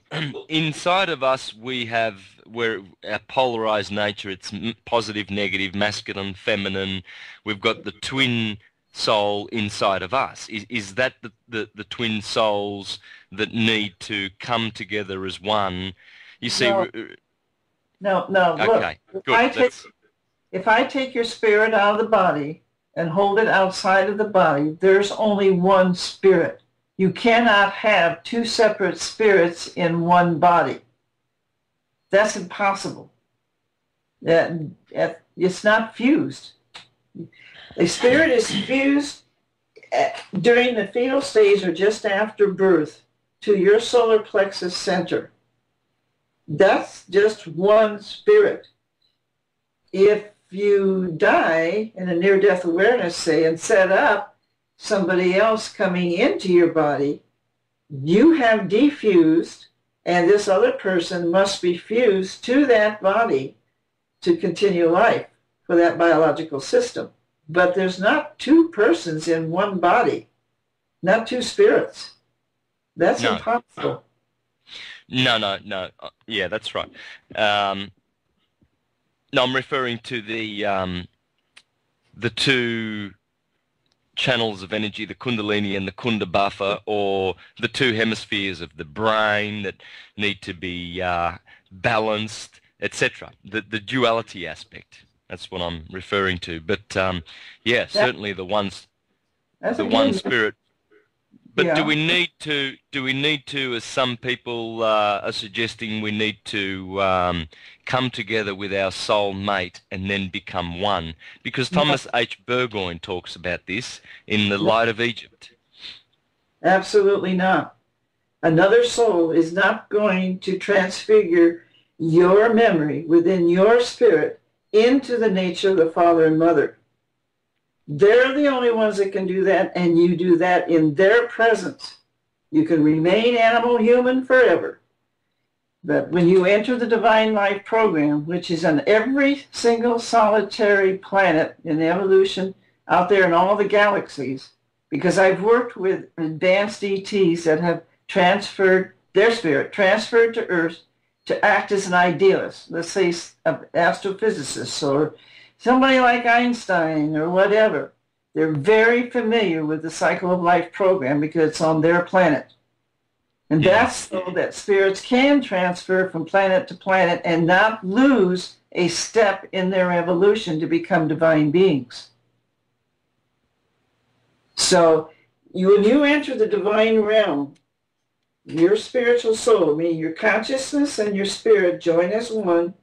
inside of us we're a polarized nature. It's positive, negative, masculine, feminine. We've got the twin soul inside of us. Is that the twin souls that need to come together as one? You see, No. okay, Look, good. if I take your spirit out of the body and hold it outside of the body, there's only one spirit. You cannot have two separate spirits in one body. That's impossible. It's not fused. A spirit is fused during the fetal stage or just after birth to your solar plexus center. That's just one spirit. If you die in a near-death awareness, say, and set up somebody else coming into your body, you have defused, and this other person must be fused to that body to continue life for that biological system. But there's not two persons in one body, not two spirits. That's impossible. No. Yeah, that's right. No, I'm referring to the two channels of energy, the Kundalini and the Kunda buffer, or the two hemispheres of the brain that need to be balanced, etc. The duality aspect. That's what I'm referring to. But yeah, certainly the one spirit. But Yeah. do we need to, as some people are suggesting, we need to come together with our soul mate and then become one? Because Thomas H. Burgoyne talks about this in The Light of Egypt. Absolutely not. Another soul is not going to transfigure your memory within your spirit into the nature of the father and mother. They're the only ones that can do that, and you do that in their presence. You can remain animal human forever. But when you enter the Divine Life program, which is on every single solitary planet in evolution out there in all the galaxies, because I've worked with advanced ETs that have transferred their spirit, transferred to Earth to act as an idealist, let's say an astrophysicist or somebody like Einstein or whatever. They're very familiar with the Cycle of Life program because it's on their planet. And that's so that spirits can transfer from planet to planet and not lose a step in their evolution to become divine beings. So when you enter the divine realm, your spiritual soul, meaning your consciousness and your spirit join as one,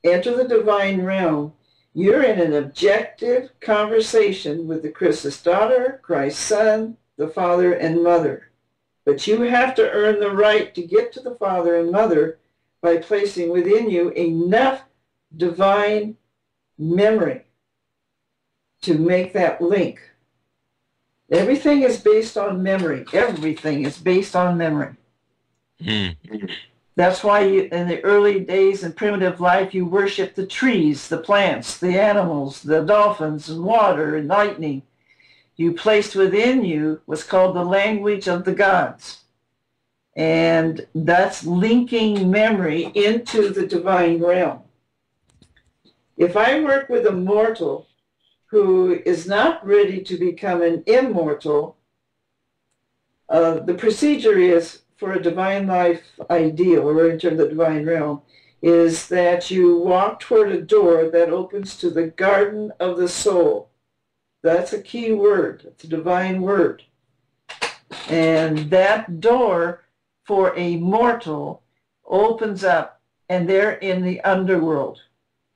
enter the divine realm. You're in an objective conversation with the Christus daughter, Christ's son, the father and mother. But you have to earn the right to get to the father and mother by placing within you enough divine memory to make that link. Everything is based on memory. Everything is based on memory. That's why in the early days in primitive life, you worship the trees, the plants, the animals, the dolphins, and water, and lightning. You placed within you what's called the language of the gods. And that's linking memory into the divine realm. If I work with a mortal who is not ready to become an immortal, the procedure is for a divine life ideal, or enter the divine realm, is that you walk toward a door that opens to the garden of the soul. That's a key word. It's a divine word. And that door for a mortal opens up, and they're in the underworld,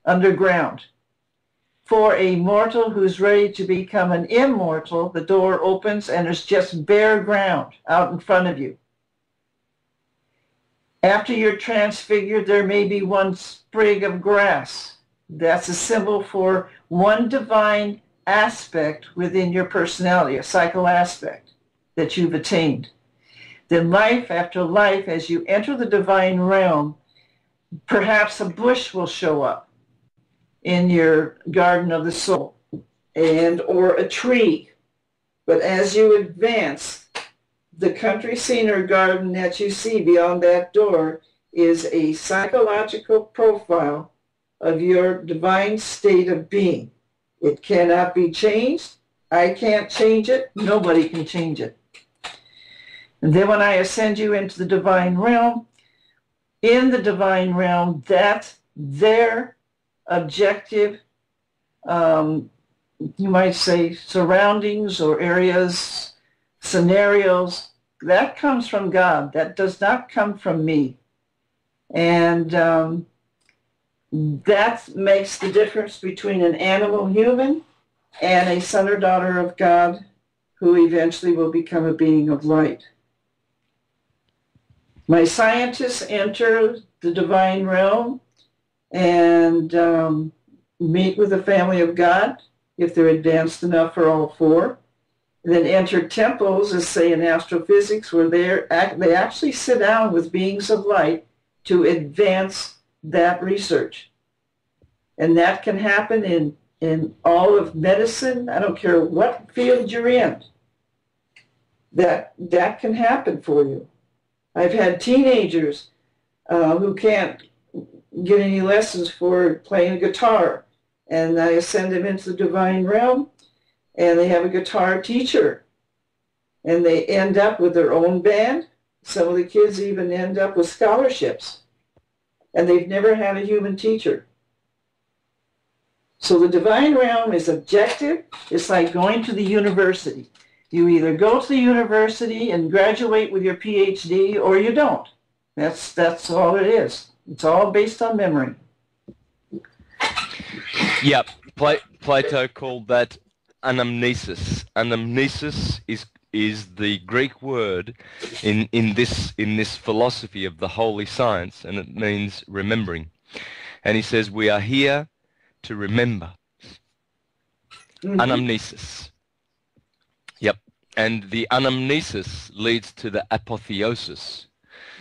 underground. For a mortal who's ready to become an immortal, the door opens and there's just bare ground out in front of you. After you're transfigured, there may be one sprig of grass. That's a symbol for one divine aspect within your personality, a psycho aspect that you've attained. Then life after life, as you enter the divine realm, perhaps a bush will show up in your garden of the soul, or a tree, But as you advance, the country scene or garden that you see beyond that door is a psychological profile of your divine state of being. It cannot be changed. I can't change it. Nobody can change it. And then when I ascend you into the divine realm, in the divine realm, that's their objective, you might say, surroundings or areas, scenarios, that comes from God. That does not come from me. And that makes the difference between an animal human and a son or daughter of God who eventually will become a being of light. My scientists enter the divine realm and meet with the family of God, if they're advanced enough for all four. And then enter temples, as say in astrophysics, where they actually sit down with beings of light to advance that research. And that can happen in all of medicine. I don't care what field you're in. That can happen for you. I've had teenagers who can't get any lessons for playing a guitar, and I send them into the divine realm, and they have a guitar teacher, and they end up with their own band. Some of the kids even end up with scholarships, and they've never had a human teacher. So the divine realm is objective. It's like going to the university. You either go to the university and graduate with your PhD, or you don't. That's all it is. It's all based on memory. Yep. Plato called that anamnesis. Anamnesis is the Greek word in this philosophy of the holy science, and it means remembering. And he says we are here to remember. Mm-hmm. Anamnesis. Yep. And the anamnesis leads to the apotheosis.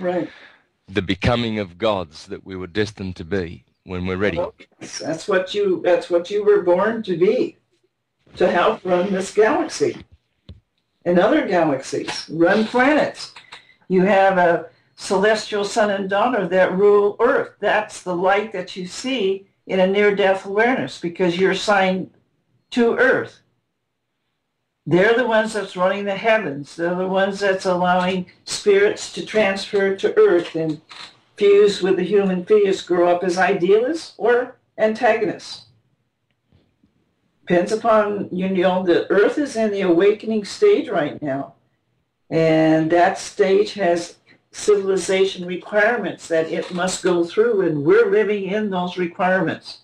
Right. The becoming of gods that we were destined to be when we're ready. Well, that's what you were born to be, to help run this galaxy and other galaxies, run planets. You have a celestial son and daughter that rule Earth. That's the light that you see in a near-death awareness, because you're assigned to Earth. They're the ones that's running the heavens. They're the ones that's allowing spirits to transfer to Earth and fuse with the human fetus, grow up as idealists or antagonists. Depends upon, the Earth is in the awakening stage right now. And that stage has civilization requirements that it must go through, and we're living in those requirements.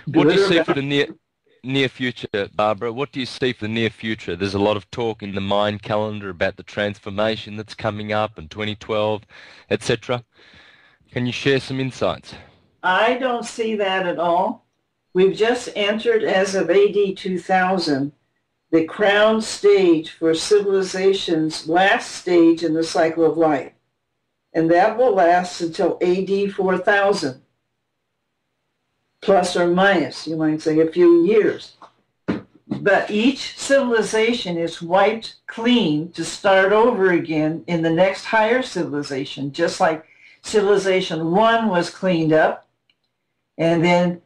What do you see for the near future, Barbara? What do you see for the near future? There's a lot of talk in the Mayan calendar about the transformation that's coming up in 2012, etc. Can you share some insights? I don't see that at all. We've just entered, as of AD 2000, the crown stage for civilization's last stage in the cycle of life. And that will last until AD 4000. Plus or minus, you might say, a few years. But each civilization is wiped clean to start over again in the next higher civilization, just like civilization 1 was cleaned up, and then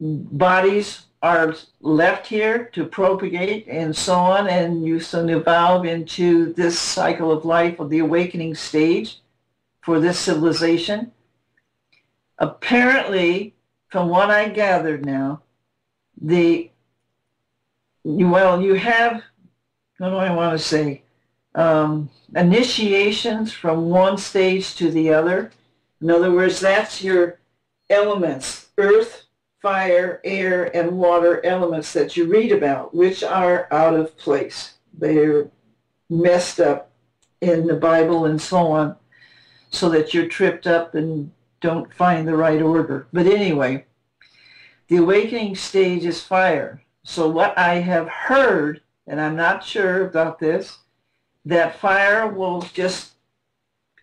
bodies are left here to propagate and so on, and you soon evolve into this cycle of life of the awakening stage for this civilization. Apparently, from what I gathered now, you have, what do I want to say, initiations from one stage to the other. In other words, that's your elements, earth, fire, air, and water elements that you read about, which are out of place. They're messed up in the Bible and so on, so that you're tripped up and don't find the right order. But anyway, the awakening stage is fire. So what I have heard, and I'm not sure about this, that fire will just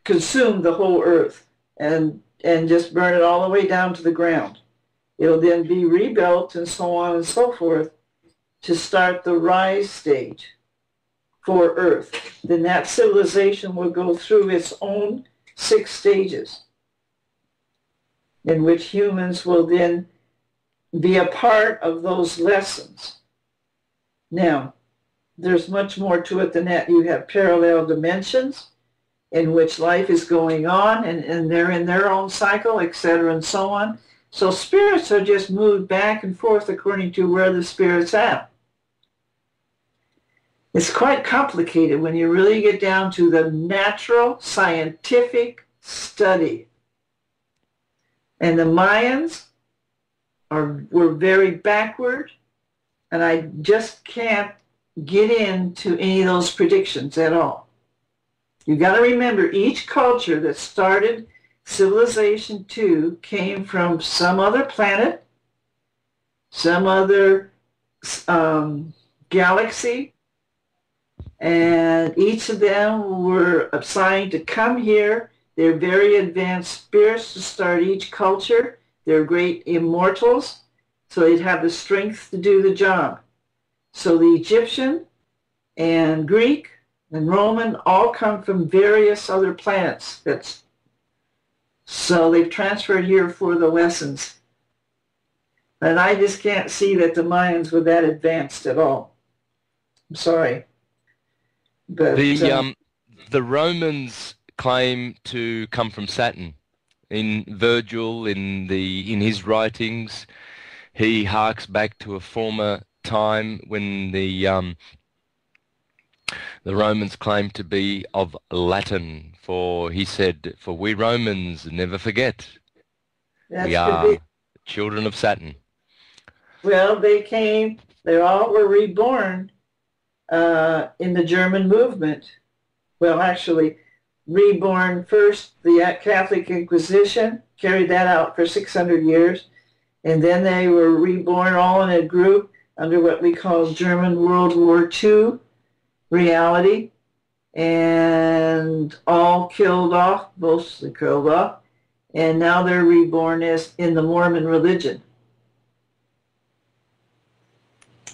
consume the whole earth and just burn it all the way down to the ground. It'll then be rebuilt and so on and so forth. to start the rise stage for Earth. Then that civilization will go through its own 6 stages, in which humans will then be a part of those lessons. Now, there's much more to it than that. You have parallel dimensions in which life is going on, and they're in their own cycle, etc., and so on. So spirits are just moved back and forth according to where the spirit's at. It's quite complicated when you really get down to the natural scientific study. And the Mayans were very backward, and I just can't get into any of those predictions at all. You've got to remember, each culture that started Civilization 2 came from some other planet, some other galaxy, and each of them were assigned to come here. They're very advanced spirits to start each culture. They're great immortals, so they'd have the strength to do the job. So the Egyptian and Greek and Roman all come from various other planets. So they've transferred here for the lessons. And I just can't see that the Mayans were that advanced at all. I'm sorry. But the Romans claim to come from Saturn. In Virgil, in his writings, he harks back to a former time when the Romans claimed to be of Latin, for he said, "For we Romans never forget. We are children of Saturn." Well, they all were reborn in the German movement. Well, actually, reborn first, the Catholic Inquisition carried that out for 600 years, and then they were reborn all in a group under what we call German World War II reality, and all killed off, mostly killed off, and now they're reborn as in the Mormon religion.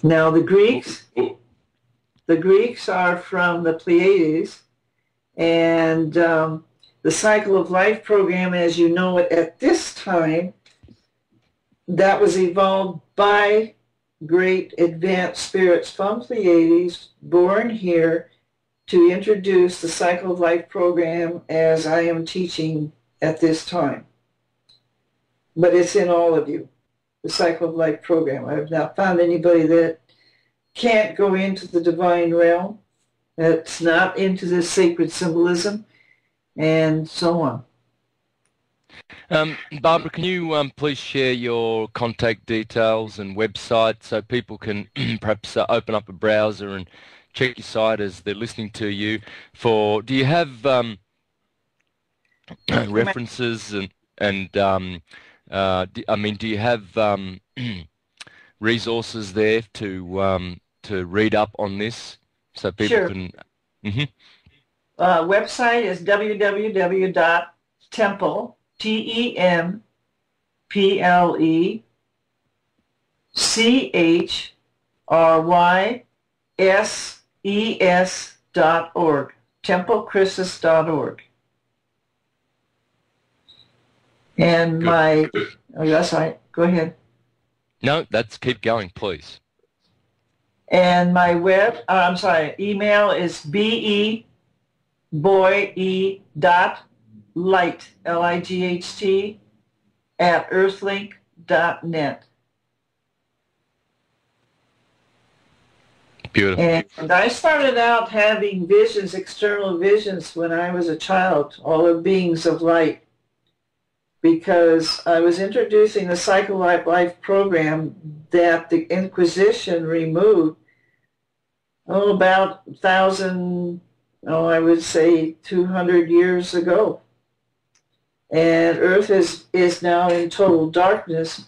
Now the Greeks are from the Pleiades, and the Cycle of Life program, as you know it at this time, that was evolved by great advanced spirits from Pleiades, born here to introduce the Cycle of Life program as I am teaching at this time. But it's in all of you, the Cycle of Life program. I have not found anybody that can't go into the divine realm, that's not into this sacred symbolism, and so on. Barbara, can you please share your contact details and website so people can perhaps open up a browser and check your site as they're listening to you? Do you have references do you have resources there to read up on this so people Sure. can? Website is www.temple, TempleChrysses.org, templechrysses.org. And that's right, go ahead. No, keep going, please. And my email is beboye.light, L-I-G-H-T, @earthlink.net. Beautiful. And I started out having visions, external visions, when I was a child, all of beings of light, because I was introducing the Cycle of Life program that the Inquisition removed about 200 years ago. And Earth is now in total darkness.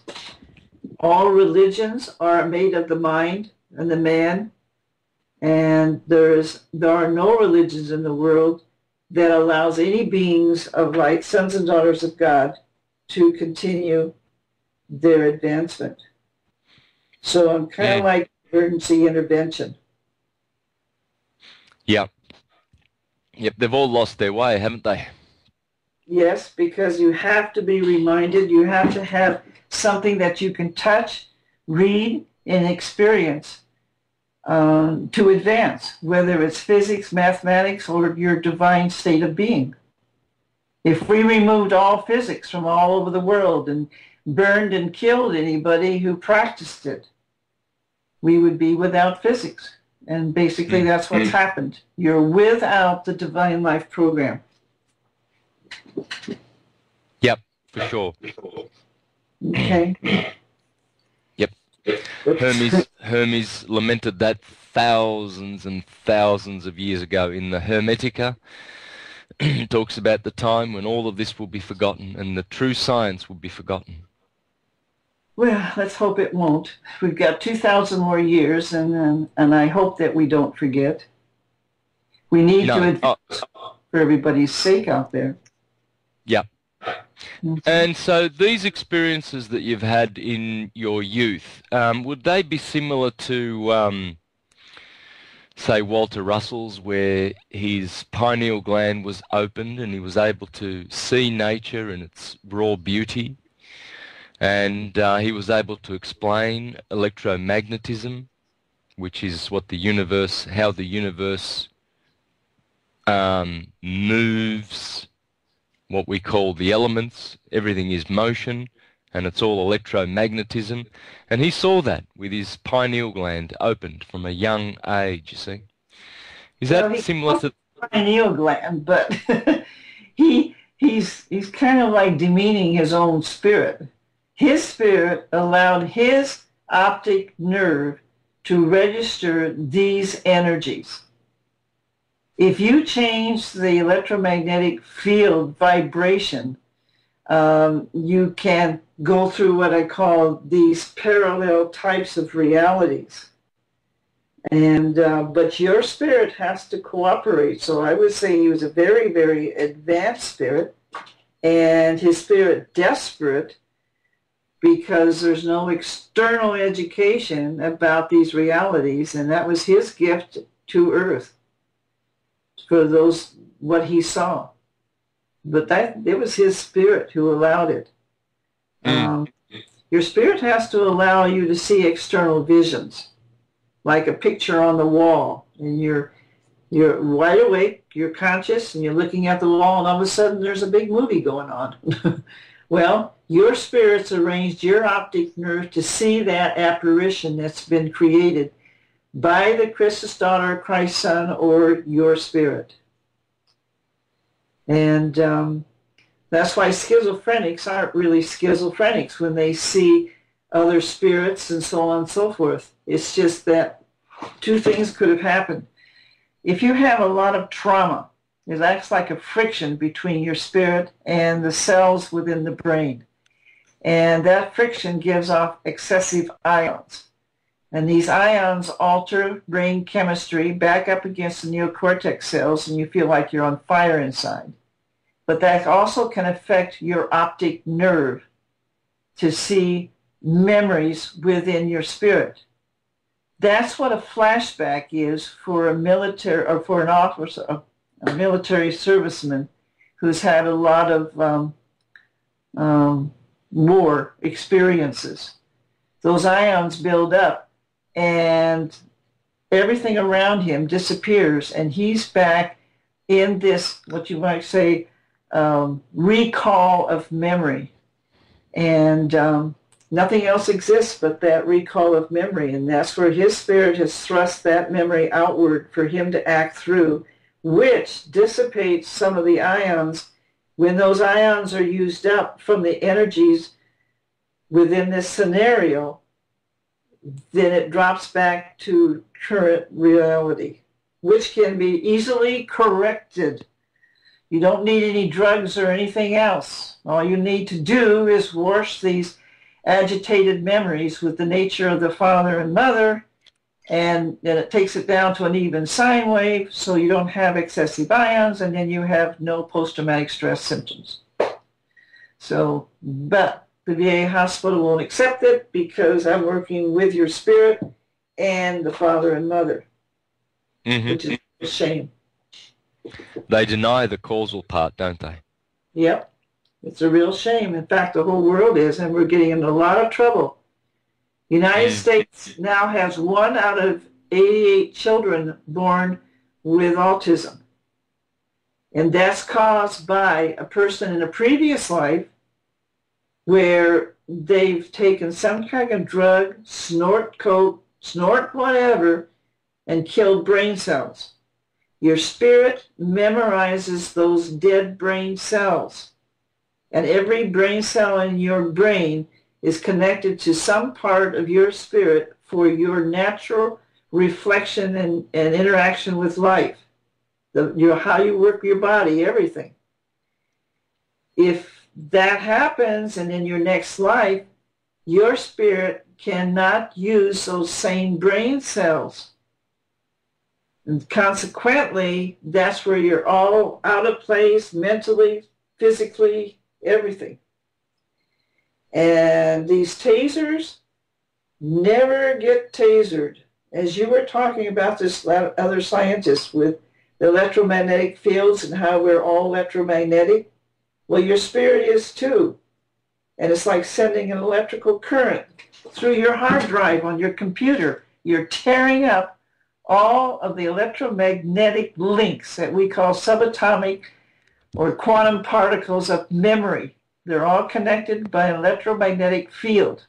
All religions are made of the mind and the man, and there are no religions in the world that allows any beings of light, sons and daughters of God, to continue their advancement. So I'm kind of like emergency intervention. Yep. Yep, they've all lost their way, haven't they? Yes, because you have to be reminded, you have to have something that you can touch, read, and experience to advance, whether it's physics, mathematics, or your divine state of being. If we removed all physics from all over the world and burned and killed anybody who practiced it, we would be without physics. And basically that's what's happened. You're without the Divine Life program. Yep, for sure. Okay. Yep. Hermes lamented that thousands and thousands of years ago in the Hermetica. Talks about the time when all of this will be forgotten and the true science will be forgotten. Well, let's hope it won't. We've got 2,000 more years, and I hope that we don't forget. We need to advance for everybody's sake out there. Yep. And so these experiences that you've had in your youth, would they be similar to, say, Walter Russell's, where his pineal gland was opened and he was able to see nature in its raw beauty? And he was able to explain electromagnetism, which is what the universe, how the universe moves, what we call the elements. Everything is motion, and it's all electromagnetism. And he saw that with his pineal gland opened from a young age, you see. Is that similar to... Pineal gland, but he's kind of like demeaning his own spirit. His spirit allowed his optic nerve to register these energies. If you change the electromagnetic field vibration, you can go through what I call these parallel types of realities. And but your spirit has to cooperate. So I would say he was a very, very advanced spirit, and his spirit desperate, because there's no external education about these realities, and that was his gift to Earth for those, what he saw. But it was his spirit who allowed it. Your spirit has to allow you to see external visions, like a picture on the wall, and you're wide awake, you're conscious, and you're looking at the wall, and all of a sudden there's a big movie going on. Well, your spirit's arranged your optic nerve to see that apparition that's been created by the Christus daughter, Christ son, or your spirit. And that's why schizophrenics aren't really schizophrenics when they see other spirits and so on and so forth. It's just that two things could have happened. If you have a lot of trauma, it acts like a friction between your spirit and the cells within the brain. And that friction gives off excessive ions. And these ions alter brain chemistry back up against the neocortex cells, and you feel like you're on fire inside. But that also can affect your optic nerve to see memories within your spirit. That's what a flashback is for a military, or for an officer, a military serviceman who's had a lot of war experiences. Those ions build up, and everything around him disappears, and he's back in this, what you might say, recall of memory. And nothing else exists but that recall of memory, and that's where his spirit has thrust that memory outward for him to act through, which dissipates some of the ions. When those ions are used up from the energies within this scenario, then it drops back to current reality, which can be easily corrected. You don't need any drugs or anything else. All you need to do is wash these agitated memories with the nature of the father and mother, and then it takes it down to an even sine wave, so you don't have excessive ions, and then you have no post-traumatic stress symptoms. So, but the VA hospital won't accept it because I'm working with your spirit, and the father and mother, Hmm. which is a shame. They deny the causal part, don't they? Yep, it's a real shame. In fact, the whole world is, and we're getting in a lot of trouble. The United States now has 1 out of 88 children born with autism. And that's caused by a person in a previous life where they've taken some kind of drug, snort coke, snort whatever, and killed brain cells. Your spirit memorizes those dead brain cells. And every brain cell in your brain is connected to some part of your spirit for your natural reflection and interaction with life. How you work your body, everything. If that happens and in your next life, your spirit cannot use those same brain cells. And consequently, that's where you're all out of place mentally, physically, everything. And these tasers never get tasered. As you were talking about this other scientist with the electromagnetic fields and how we're all electromagnetic, well, your spirit is too. And it's like sending an electrical current through your hard drive on your computer. You're tearing up all of the electromagnetic links that we call subatomic or quantum particles of memory. They're all connected by an electromagnetic field.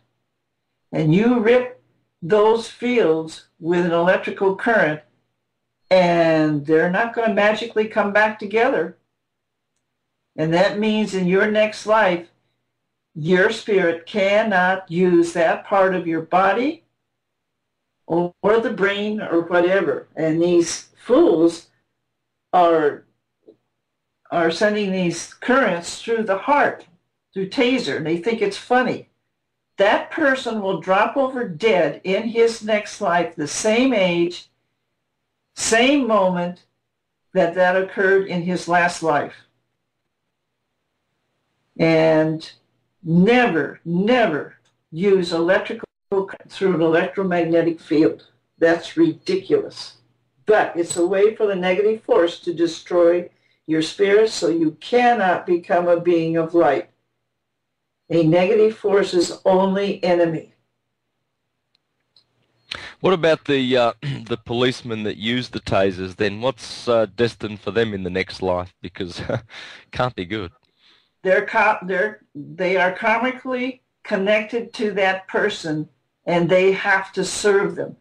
And you rip those fields with an electrical current, and they're not going to magically come back together. And that means in your next life, your spirit cannot use that part of your body or the brain or whatever. And these fools are sending these currents through the heart, through taser, and they think it's funny. That person will drop over dead in his next life, the same age, same moment that occurred in his last life. And never, never use electrical through an electromagnetic field. That's ridiculous. But it's a way for the negative force to destroy your spirit so you cannot become a being of light. A negative force's only enemy. What about the policemen that use the tasers then? What's destined for them in the next life? Because can't be good. They are karmically connected to that person, and they have to serve them.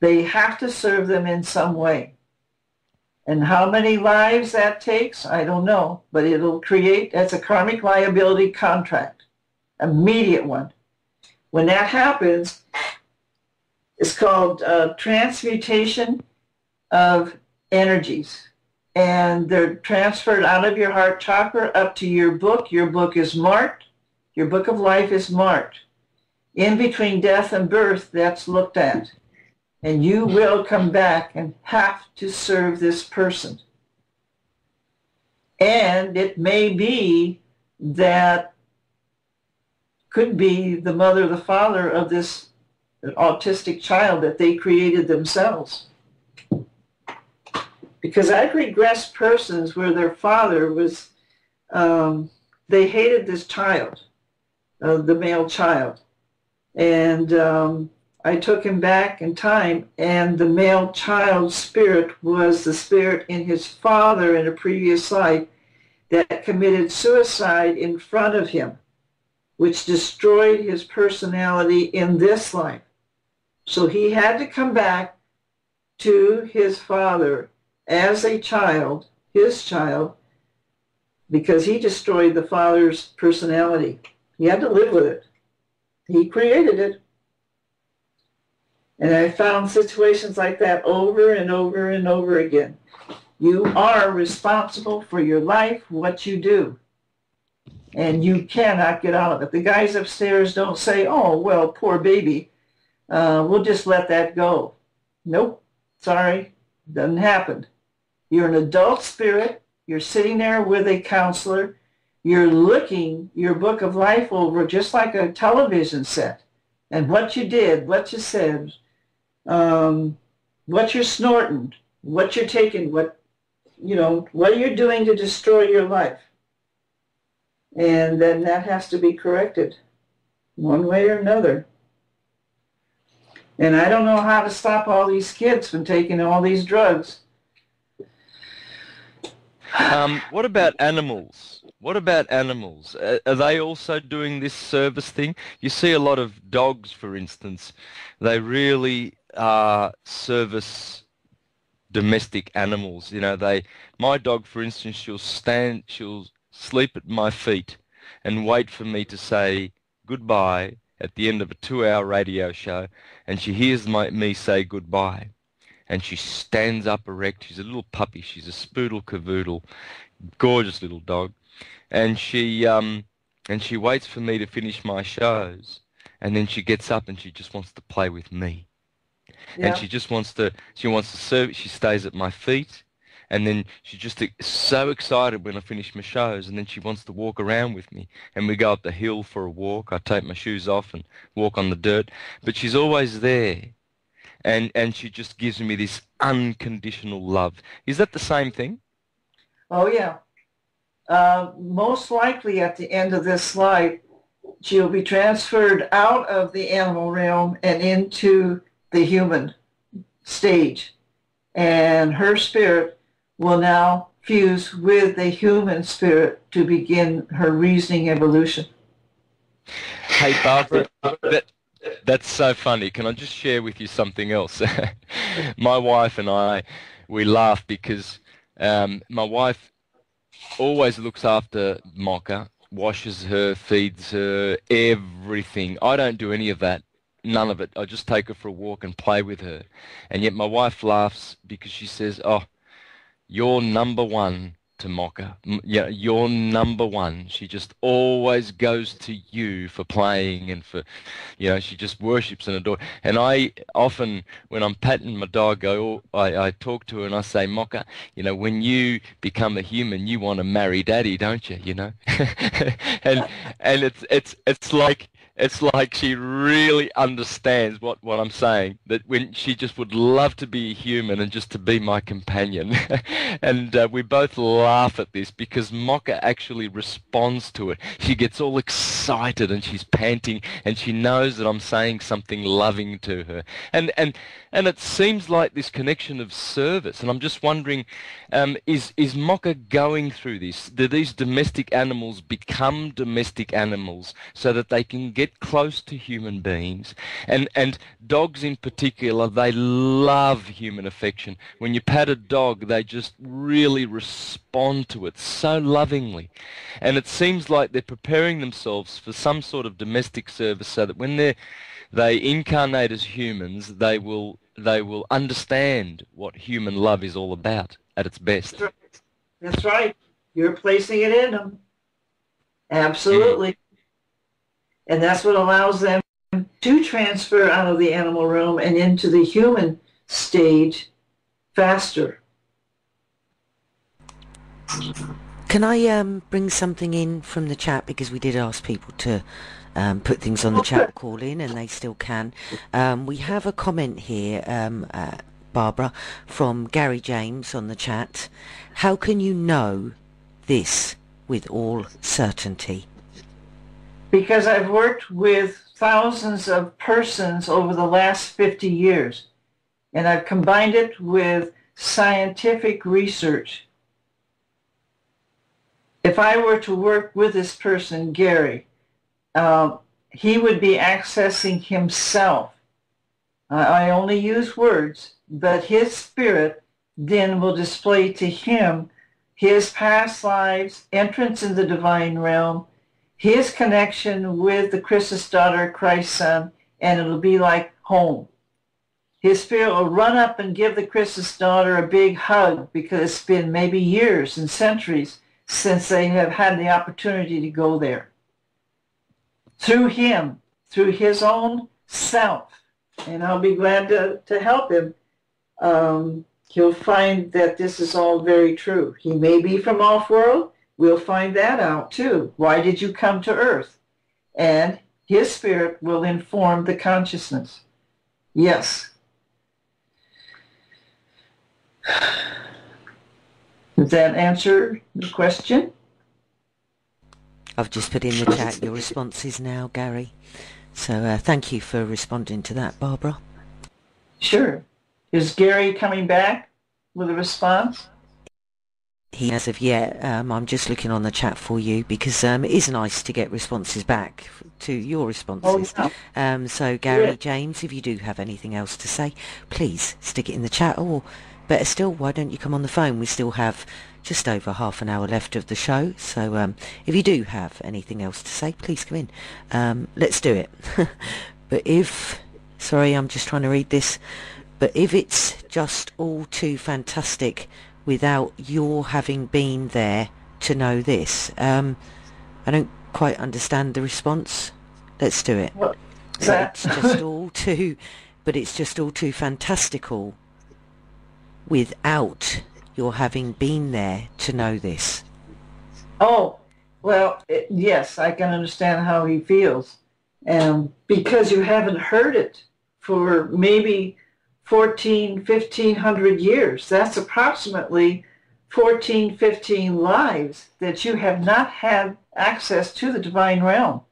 They have to serve them in some way. And how many lives that takes, I don't know, but it'll create, that's a karmic liability contract, immediate one. When that happens, it's called transmutation of energies. And they're transferred out of your heart chakra up to your book. Your book is marked. Your book of life is marked. In between death and birth, that's looked at. And you will come back and have to serve this person. And it may be that could be the mother or the father of this autistic child that they created themselves. Because I've regressed persons where their father was, they hated this child, the male child. And I took him back in time, and the male child's spirit was the spirit in his father in a previous life that committed suicide in front of him, which destroyed his personality in this life. So he had to come back to his father as a child, his child, because he destroyed the father's personality. He had to live with it. He created it. And I found situations like that over and over and over again. You are responsible for your life, what you do. And you cannot get out of it. The guys upstairs don't say, oh, well, poor baby, we'll just let that go. Nope, sorry, doesn't happen. You're an adult spirit. You're sitting there with a counselor. You're looking your book of life over just like a television set. and what you did, what you said, what you're snorting, what you're taking, what you're doing to destroy your life. And then that has to be corrected one way or another. And I don't know how to stop all these kids from taking all these drugs. What about animals? What about animals? Are they also doing this service thing? You see a lot of dogs, for instance. They really service domestic animals. My dog, for instance, she'll sleep at my feet and wait for me to say goodbye at the end of a 2-hour radio show, and she hears me say goodbye, and she stands up erect. She's a little puppy. She's a spoodle cavoodle, gorgeous little dog, and she waits for me to finish my shows, and then she gets up and she just wants to play with me. Yeah. And she wants to serve. She stays at my feet, and then she's just so excited when I finish my shows, and then she wants to walk around with me, and we go up the hill for a walk. I take my shoes off and walk on the dirt, but she's always there, and she just gives me this unconditional love. Is that the same thing? Oh, yeah. Most likely at the end of this life, she'll be transferred out of the animal realm and into the human stage, and her spirit will now fuse with the human spirit to begin her reasoning evolution. Hey, Barbara, that's so funny. Can I just share with you something else? My wife and I, we laugh because my wife always looks after Mocha, washes her, feeds her, everything. I don't do any of that. None of it. I just take her for a walk and play with her. And yet my wife laughs because she says, oh, you're number one to Mocha. Yeah, you're number one. She just always goes to you for playing and for, she just worships and adores. And I often, when I'm patting my dog, I talk to her and I say, Mocha, when you become a human, you want to marry Daddy, don't you? And it's like she really understands what I'm saying, that when she just would love to be a human and just to be my companion. And we both laugh at this because Mocha actually responds to it. She gets all excited and she's panting and she knows that I'm saying something loving to her. And it seems like this connection of service. And I'm just wondering, is Mocha going through this? Do these domestic animals become domestic animals so that they can get close to human beings? And dogs in particular, they love human affection. When you pat a dog, they just really respond to it so lovingly. And it seems like they're preparing themselves for some sort of domestic service so that when they incarnate as humans, they will understand what human love is all about at its best. That's right. That's right. You're placing it in them. Absolutely. And that's what allows them to transfer out of the animal realm and into the human stage faster. Can I bring something in from the chat, because we did ask people to put things on the chat, call in, and they still can. We have a comment here, Barbara, from Gary James on the chat. How can you know this with all certainty? Because I've worked with thousands of persons over the last 50 years, and I've combined it with scientific research. If I were to work with this person, Gary, he would be accessing himself. I only use words, but his spirit then will display to him his past lives, entrance in the divine realm, his connection with the Christus daughter, Christ's son, and it'll be like home. His spirit will run up and give the Christus daughter a big hug because it's been maybe years and centuries since they have had the opportunity to go there. Through him, through his own self, and I'll be glad to help him. He'll find that this is all very true. He may be from off-world. We'll find that out too. Why did you come to Earth? And His spirit will inform the consciousness. Yes. Does that answer the question? I've just put in the chat your responses now, Gary. So thank you for responding to that, Barbara. Sure. Is Gary coming back with a response? He as of yet. I'm just looking on the chat for you because it is nice to get responses back to your responses. Oh, yeah. So Gary, Yeah. James, if you do have anything else to say, please stick it in the chat, or better still, why don't you come on the phone? We still have just over half an hour left of the show, so if you do have anything else to say, please come in. Let's do it. But sorry, I'm just trying to read this, but if it's just all too fantastic without your having been there to know this, I don't quite understand the response. Let's do it. What is So that? it's just all too fantastical without your having been there to know this. Oh, well, yes, I can understand how he feels. Because you haven't heard it for maybe 1,500 years. That's approximately 15 lives that you have not had access to the divine realm.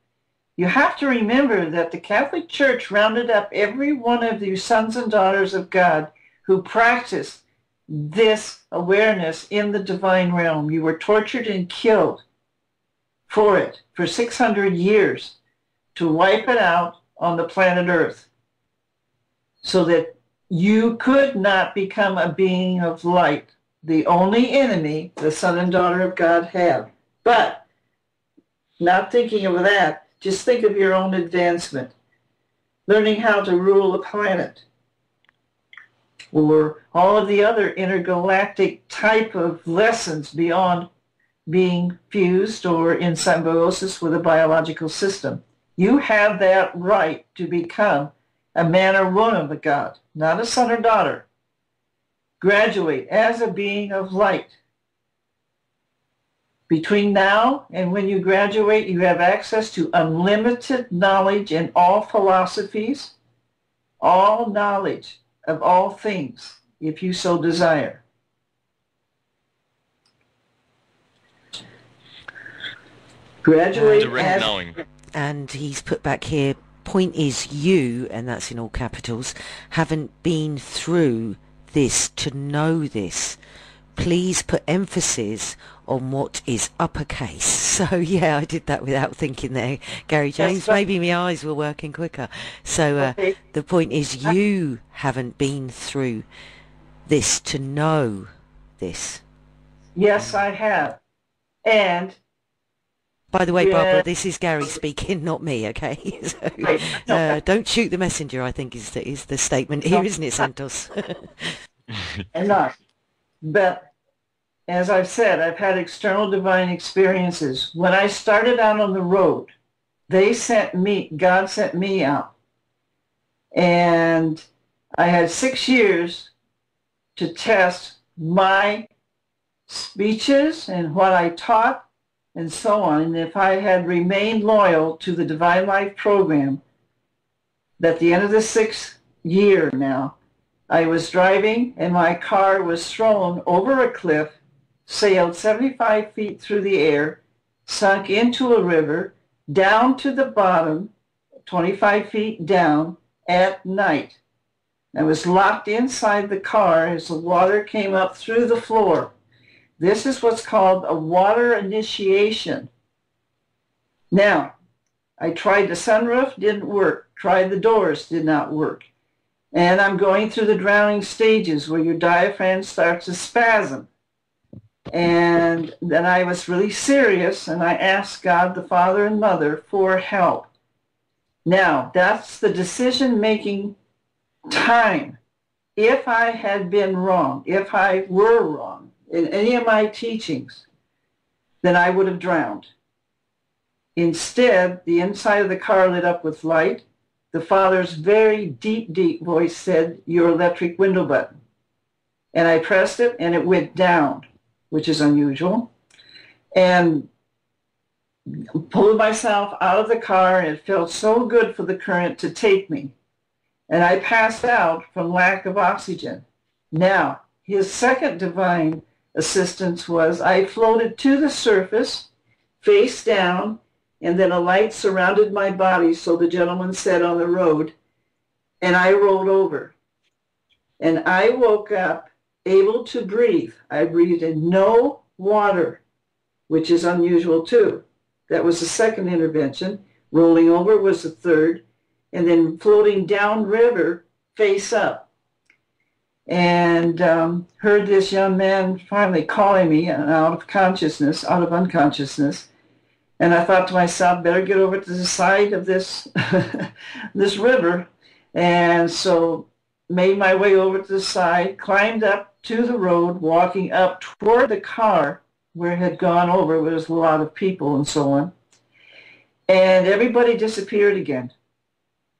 You have to remember that the Catholic Church rounded up every one of you sons and daughters of God who practiced this awareness in the divine realm. You were tortured and killed for it for 600 years to wipe it out on the planet Earth so that you could not become a being of light, the only enemy the son and daughter of God have. But not thinking of that, just think of your own advancement, learning how to rule a planet, or all of the other intergalactic type of lessons beyond being fused or in symbiosis with a biological system. You have that right to become a man or woman of God, not a son or daughter. Graduate as a being of light. Between now and when you graduate, you have access to unlimited knowledge in all philosophies, all knowledge of all things, if you so desire. Graduate Direct as... knowing. And he's put back here, point is you, and that's in all capitals, haven't been through this to know this. Please put emphasis on what is uppercase. So yeah, I did that without thinking there, Gary James. Yes, Maybe my eyes were working quicker. So Okay. the point is you haven't been through this to know this. Yes, I have. And By the way, Yeah. Barbara, this is Gary speaking, not me, okay? So, Right. don't shoot the messenger, I think is the statement here, isn't it, Santos? enough. But as I've said, I've had external divine experiences. When I started out on the road, God sent me out. And I had 6 years to test my speeches and what I taught and so on. And if I had remained loyal to the Divine Life program, at the end of the 6th year now, I was driving and my car was thrown over a cliff, sailed 75 feet through the air, sunk into a river, down to the bottom, 25 feet down at night. I was locked inside the car as the water came up through the floor. This is what's called a water initiation. Now, I tried the sunroof, didn't work. Tried the doors, did not work. And I'm going through the drowning stages where your diaphragm starts to spasm. And then I was really serious and I asked God, the Father and Mother, for help. Now, that's the decision-making time. If I had been wrong, if I were wrong in any of my teachings, then I would have drowned. Instead, the inside of the car lit up with light. The Father's very deep, deep voice said, your electric window button. And I pressed it and it went down, which is unusual. And pulled myself out of the car, and it felt so good for the current to take me. And I passed out from lack of oxygen. Now, his second divine assistance was I floated to the surface, face down, and then a light surrounded my body, so the gentleman said, on the road, and I rolled over. And I woke up able to breathe. I breathed in no water, which is unusual too. That was the second intervention. Rolling over was the third. And then floating downriver, face up. And heard this young man finally calling me out of consciousness, out of unconsciousness. And I thought to myself, better get over to the side of this, this river. And so made my way over to the side, climbed up to the road, walking up toward the car where it had gone over. There was a lot of people and so on. And everybody disappeared again.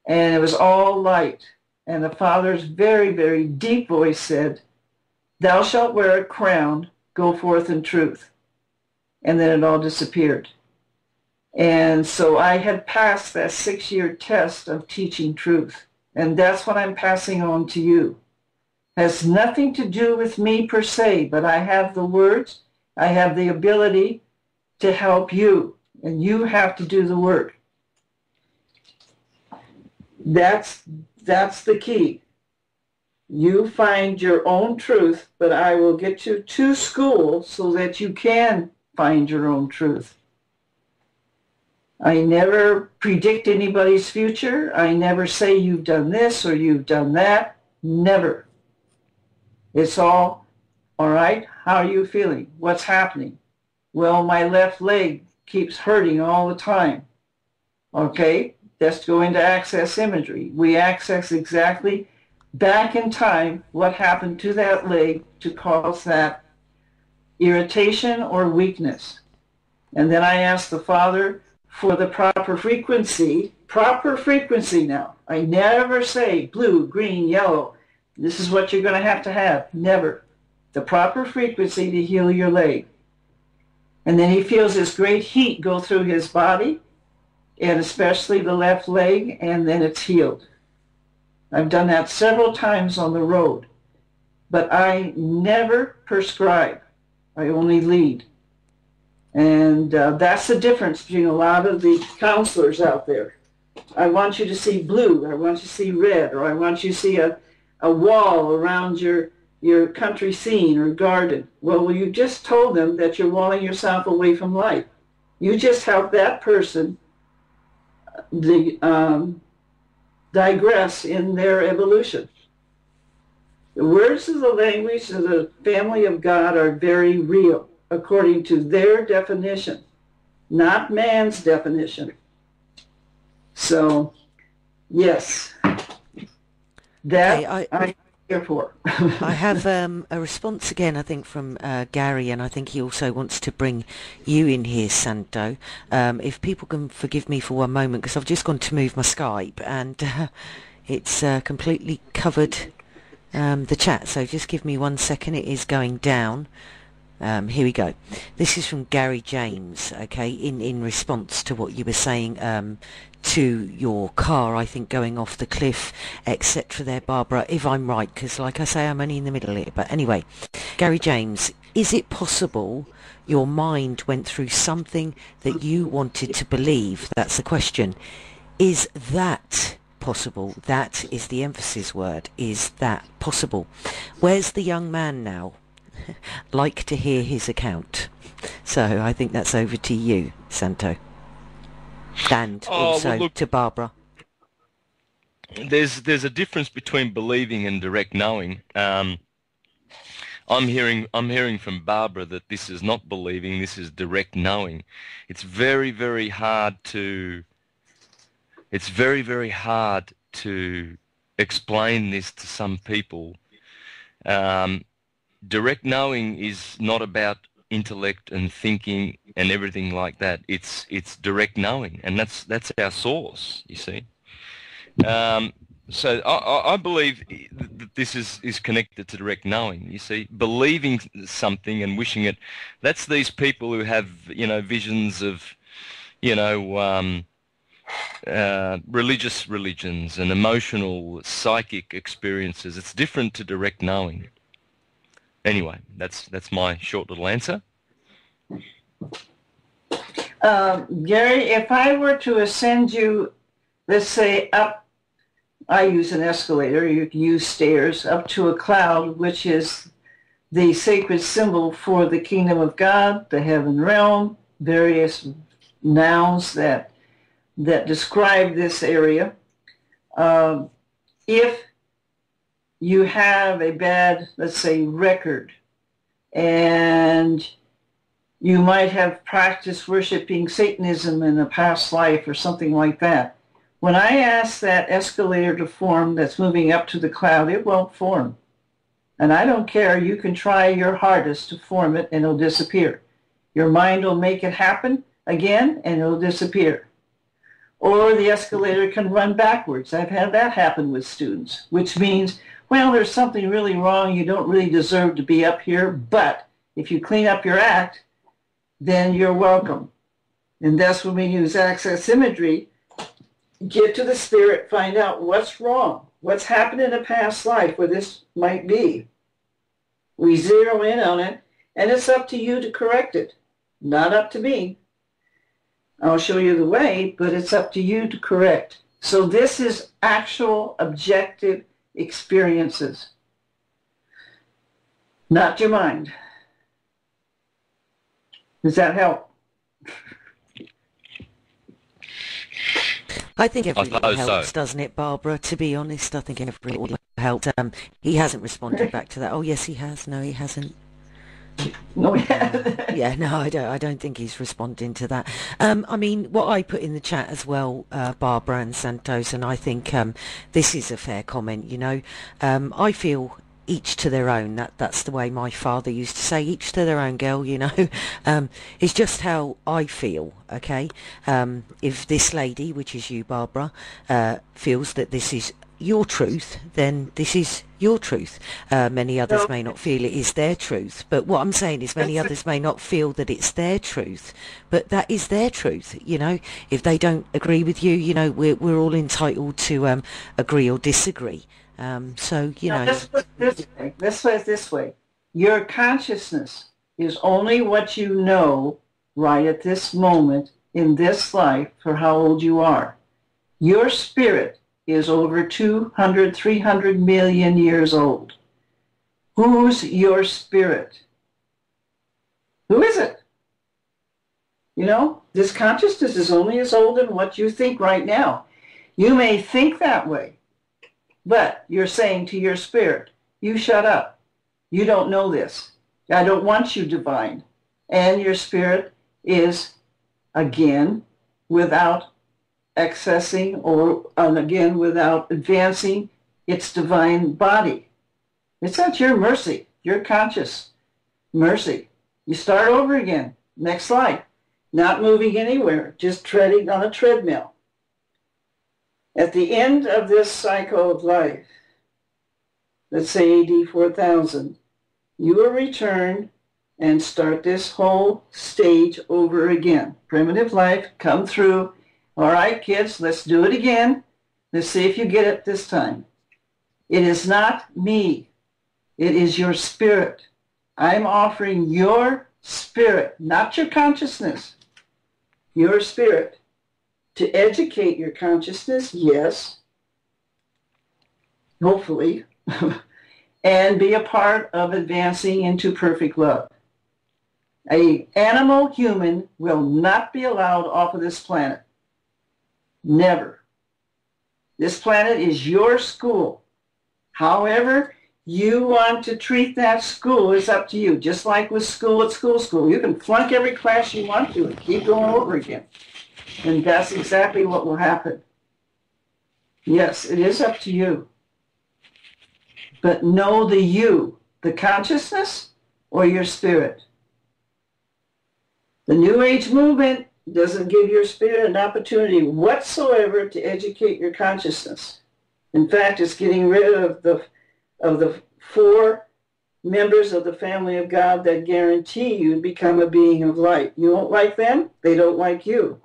And it was all light. And the Father's very, very deep voice said, "Thou shalt wear a crown, go forth in truth." And then it all disappeared. And so I had passed that 6-year test of teaching truth. And that's what I'm passing on to you. Has nothing to do with me per se, but I have the words, I have the ability to help you, and you have to do the work. That's the key. You find your own truth, but I will get you to school so that you can find your own truth. I never predict anybody's future. I never say you've done this or you've done that. Never. It's all right, how are you feeling? What's happening? Well, my left leg keeps hurting all the time. Okay, let's go into access imagery. We access exactly back in time what happened to that leg to cause that irritation or weakness. And then I ask the Father for the proper frequency now. I never say blue, green, yellow. This is what you're going to have. Never. The proper frequency to heal your leg. And then he feels this great heat go through his body, and especially the left leg, and then it's healed. I've done that several times on the road. But I never prescribe. I only lead. And that's the difference between a lot of the counselors out there. I want you to see blue, I want you to see red, or I want you to see a wall around your country scene or garden. Well, you just told them that you're walling yourself away from life. You just helped that person digress in their evolution. The words of the language of the family of God are very real, according to their definition, not man's definition. So, yes, that I'm here for. I have a response again, I think, from Gary, and I think he also wants to bring you in here, Santo. If people can forgive me for one moment, because I've just gone to move my Skype, and it's completely covered the chat, so just give me 1 second. It is going down. Here we go. This is from Gary James, okay, in response to what you were saying to your car, I think, going off the cliff, etc. there, Barbara, if I'm right, because like I say, I'm only in the middle of it. But anyway, Gary James, is it possible your mind went through something that you wanted to believe? That's the question. Is that possible? That is the emphasis word. Is that possible? Where's the young man now? Like to hear his account. So I think that's over to you, Santo. And also well, look, to Barbara. There's a difference between believing and direct knowing. I'm hearing from Barbara that this is not believing, this is direct knowing. It's very, very hard to explain this to some people. Direct knowing is not about intellect and thinking and everything like that. It's direct knowing, and that's our source, you see. So I believe that this is connected to direct knowing, you see. Believing something and wishing it, that's these people who have, visions of you know, religious religions and emotional, psychic experiences. It's different to direct knowing. Anyway, that's my short little answer. Gary, if I were to ascend you, let's say up, I use an escalator, you can use stairs, up to a cloud, which is the sacred symbol for the kingdom of God, the heaven realm, various nouns that describe this area. If you have a bad, let's say, record, and you might have practiced worshiping Satanism in a past life or something like that, when I ask that escalator to form that's moving up to the cloud, it won't form. And I don't care. You can try your hardest to form it and it'll disappear. Your mind will make it happen again and it'll disappear. Or the escalator can run backwards. I've had that happen with students, which means, well, there's something really wrong. You don't really deserve to be up here, but if you clean up your act, then you're welcome. And that's when we use access imagery. Get to the spirit, find out what's wrong, what's happened in a past life where this might be. We zero in on it, and it's up to you to correct it, not up to me. I'll show you the way, but it's up to you to correct. So this is actual objective experiences, not your mind. Does that help? I think every little helps, so. doesn't it, Barbara? To be honest, I think every little helps. He hasn't responded back to that. Oh, yes, he has. No, he hasn't. No, yeah. Yeah, no, I don't think he's responding to that. I mean, what I put in the chat as well, Barbara and Santos, and I think this is a fair comment, you know. I feel each to their own. That's the way my father used to say, each to their own, girl, you know. It's just how I feel, okay? If this lady, which is you, Barbara, feels that this is your truth, then this is your truth. Many others may not feel it is their truth, but what I'm saying is many others may not feel that it's their truth, but that is their truth, you know. If they don't agree with you, you know, we're all entitled to agree or disagree. So, you know. Let's put it this way. Your consciousness is only what you know right at this moment in this life for how old you are. Your spirit is over 200, 300 million years old. Who's your spirit? Who is it? You know, this consciousness is only as old as what you think right now. You may think that way, but you're saying to your spirit, you shut up. You don't know this. I don't want you divine. And your spirit is, again, without accessing or, again, without advancing its divine body. It's at your mercy, your conscious mercy. You start over again. Next slide. Not moving anywhere, just treading on a treadmill. At the end of this cycle of life, let's say AD 4000, you will return and start this whole stage over again. Primitive life, come through. All right, kids, let's do it again. Let's see if you get it this time. It is not me. It is your spirit. I'm offering your spirit, not your consciousness, your spirit. To educate your consciousness, yes, hopefully, and be a part of advancing into perfect love. An animal human will not be allowed off of this planet. Never. This planet is your school. However you want to treat that school is up to you. Just like with school at school. You can flunk every class you want to and keep going over again. And that's exactly what will happen. Yes, it is up to you. But know the you, the consciousness or your spirit. The New Age movement doesn't give your spirit an opportunity whatsoever to educate your consciousness. In fact, it's getting rid of the 4 members of the family of God that guarantee you become a being of light. You don't like them, they don't like you.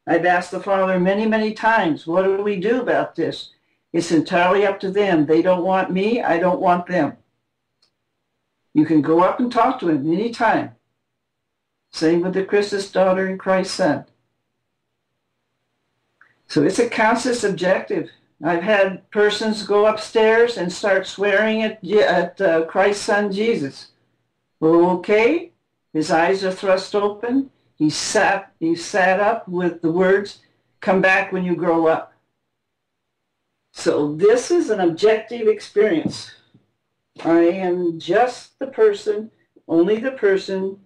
I've asked the Father many, many times, what do we do about this? It's entirely up to them. They don't want me. I don't want them. You can go up and talk to him anytime. Same with the Christus daughter and Christ's son. So it's a conscious objective. I've had persons go upstairs and start swearing at Christ's son Jesus. Well, okay, his eyes are thrust open. He sat up with the words, come back when you grow up. So this is an objective experience. I am just the person, only the person,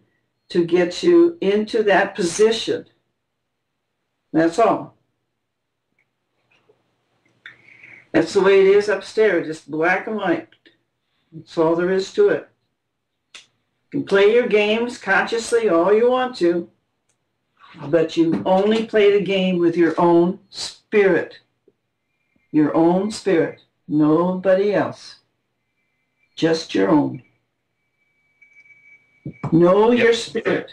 to get you into that position. That's all. That's the way it is upstairs, just black and white. That's all there is to it. You can play your games consciously all you want to, but you only play the game with your own spirit. Your own spirit. Nobody else. Just your own. Know your spirit.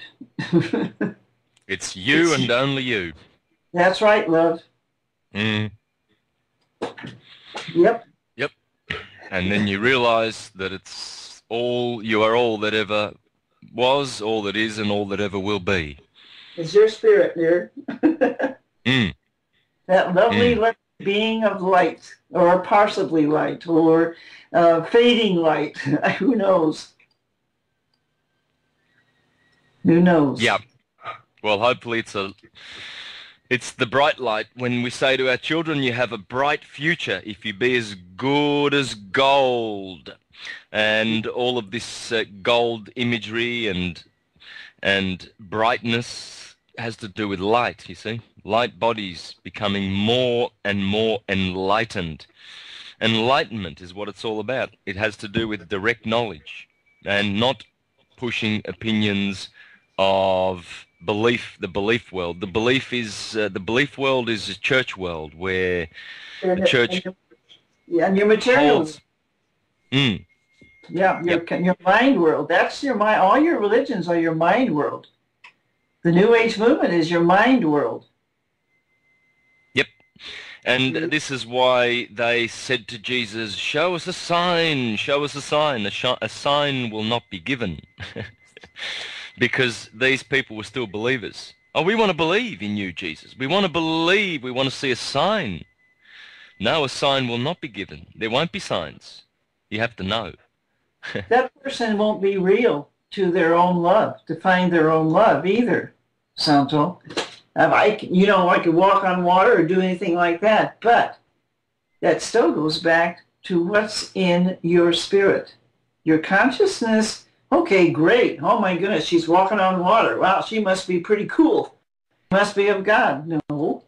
It's you and only you. That's right, love. Mm. Yep. Yep. And then you realize that you are all that ever was, all that is, and all that ever will be. It's your spirit, dear. Mm. That lovely being of light, or possibly light, or fading light. Who knows? Who knows? Yeah. Well, hopefully it's the bright light. When we say to our children, you have a bright future if you be as good as gold. And all of this gold imagery and brightness has to do with light, you see. Light bodies becoming more and more enlightened. Enlightenment is what it's all about. It has to do with direct knowledge and not pushing opinions of belief, the belief world. The belief world is a church world where the church and your material. holds. Mm. Yeah, your mind world. That's your mind. All your religions are your mind world. The New Age movement is your mind world. Yep. And this is why they said to Jesus, show us a sign, show us a sign. A sign will not be given. Because these people were still believers. Oh, we want to believe in you, Jesus. We want to believe. We want to see a sign. No, a sign will not be given. There won't be signs. You have to know. That person won't be real to their own love, to find their own love either, Santo. I could walk on water or do anything like that, but that still goes back to what's in your spirit. Your consciousness, okay, great. Oh my goodness, she's walking on water. Wow, she must be pretty cool. Must be of God. No.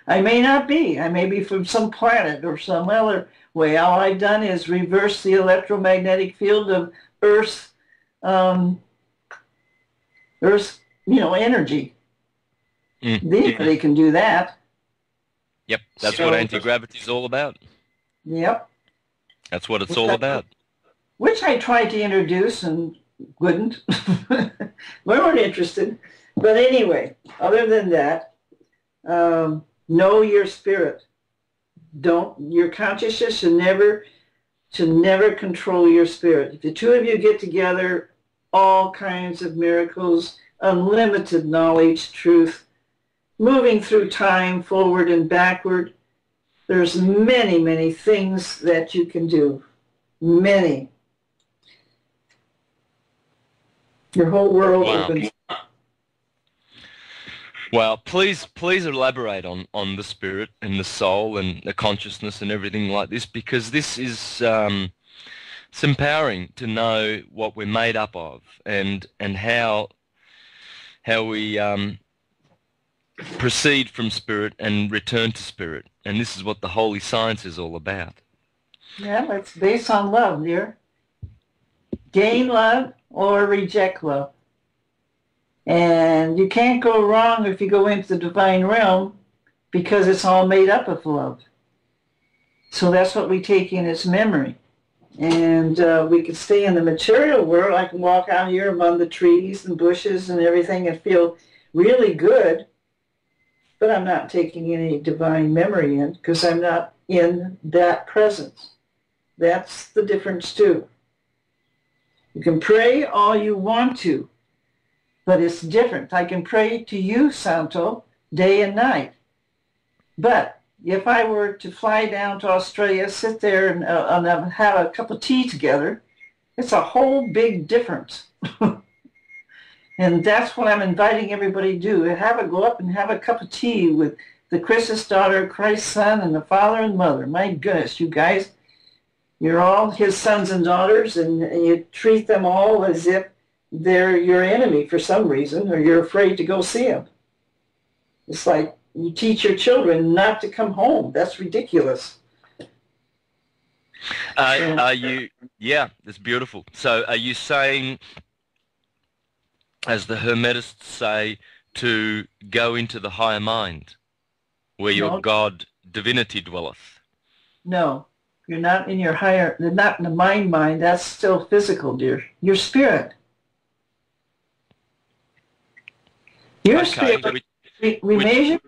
I may not be. I may be from some planet or some other way. All I've done is reverse the electromagnetic field of Earth's energy. They can do that. Yep, that's what anti-gravity is all about. Yep. That's what it's all about. Which I tried to introduce and wouldn't. We weren't interested. But anyway, other than that, know your spirit. Your consciousness should never control your spirit. If the two of you get together, all kinds of miracles, unlimited knowledge, truth, moving through time, forward and backward. There's many, many things that you can do. Many. Your whole world opens. Well, please elaborate on the spirit and the soul and the consciousness and everything like this, because this is it's empowering to know what we're made up of and how we proceed from spirit and return to spirit. And this is what the holy science is all about. Yeah, it's based on love, dear. Gain love or reject love. And you can't go wrong if you go into the divine realm, because it's all made up of love. So that's what we take in as memory. And we can stay in the material world. I can walk out here among the trees and bushes and everything and feel really good. but I'm not taking any divine memory in because I'm not in that presence. That's the difference too. You can pray all you want to, but it's different. I can pray to you, Santo, day and night. But if I were to fly down to Australia, sit there and have a cup of tea together, it's a whole big difference. And that's what I'm inviting everybody to do. Go up and have a cup of tea with the Christ's daughter, Christ's son, and the father and mother. My goodness, you guys, you're all his sons and daughters, and you treat them all as if they're your enemy for some reason, or you're afraid to go see them. It's like you teach your children not to come home. That's ridiculous. Yeah, it's beautiful. So are you saying, as the Hermetists say, to go into the higher mind, where your God divinity dwelleth? No, you're not in your higher, you're not in the mind, that's still physical, dear. Your spirit. Your spirit, we measure,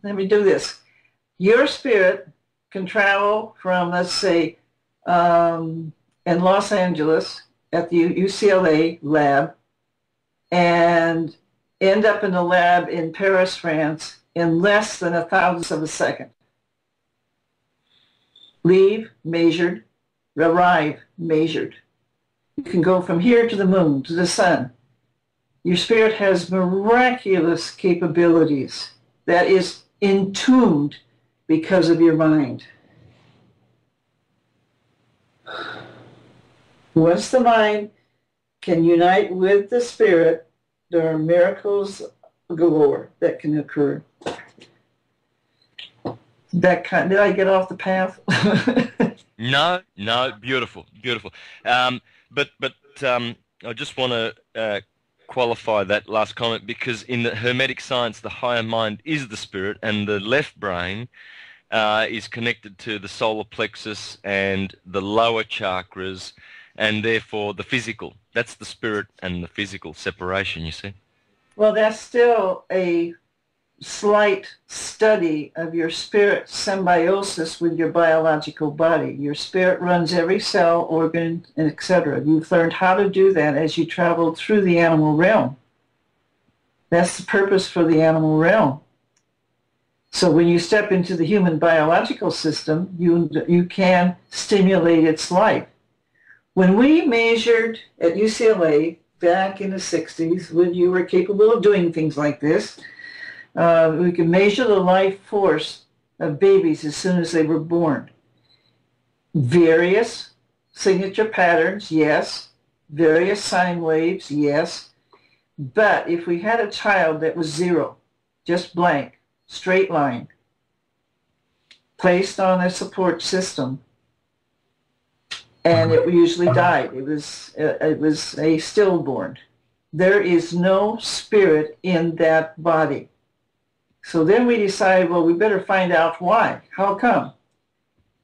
let me do this. Your spirit can travel from, let's say, in Los Angeles at the UCLA lab and end up in the lab in Paris, France in less than 1,000th of a second. Leave, measured, arrive, measured. You can go from here to the moon, to the sun. Your spirit has miraculous capabilities that is entombed because of your mind. Once the mind can unite with the spirit, there are miracles galore that can occur. Did I get off the path? No, beautiful. But I just want to qualify that last comment, because in the Hermetic science, the higher mind is the spirit, and the left brain is connected to the solar plexus and the lower chakras, and therefore the physical. That's the spirit and the physical separation, you see. Well, that's still a slight study of your spirit symbiosis with your biological body. Your spirit runs every cell, organ, and etc. You've learned how to do that as you travel through the animal realm. That's the purpose for the animal realm. So when you step into the human biological system, you can stimulate its life. When we measured at UCLA back in the 60s, when you were capable of doing things like this, we could measure the life force of babies as soon as they were born. Various signature patterns, yes. Various sine waves, yes. But if we had a child that was zero, just blank, straight line, placed on a support system, and it usually died. It was a stillborn. There is no spirit in that body. So then we decided, well, we better find out why. How come?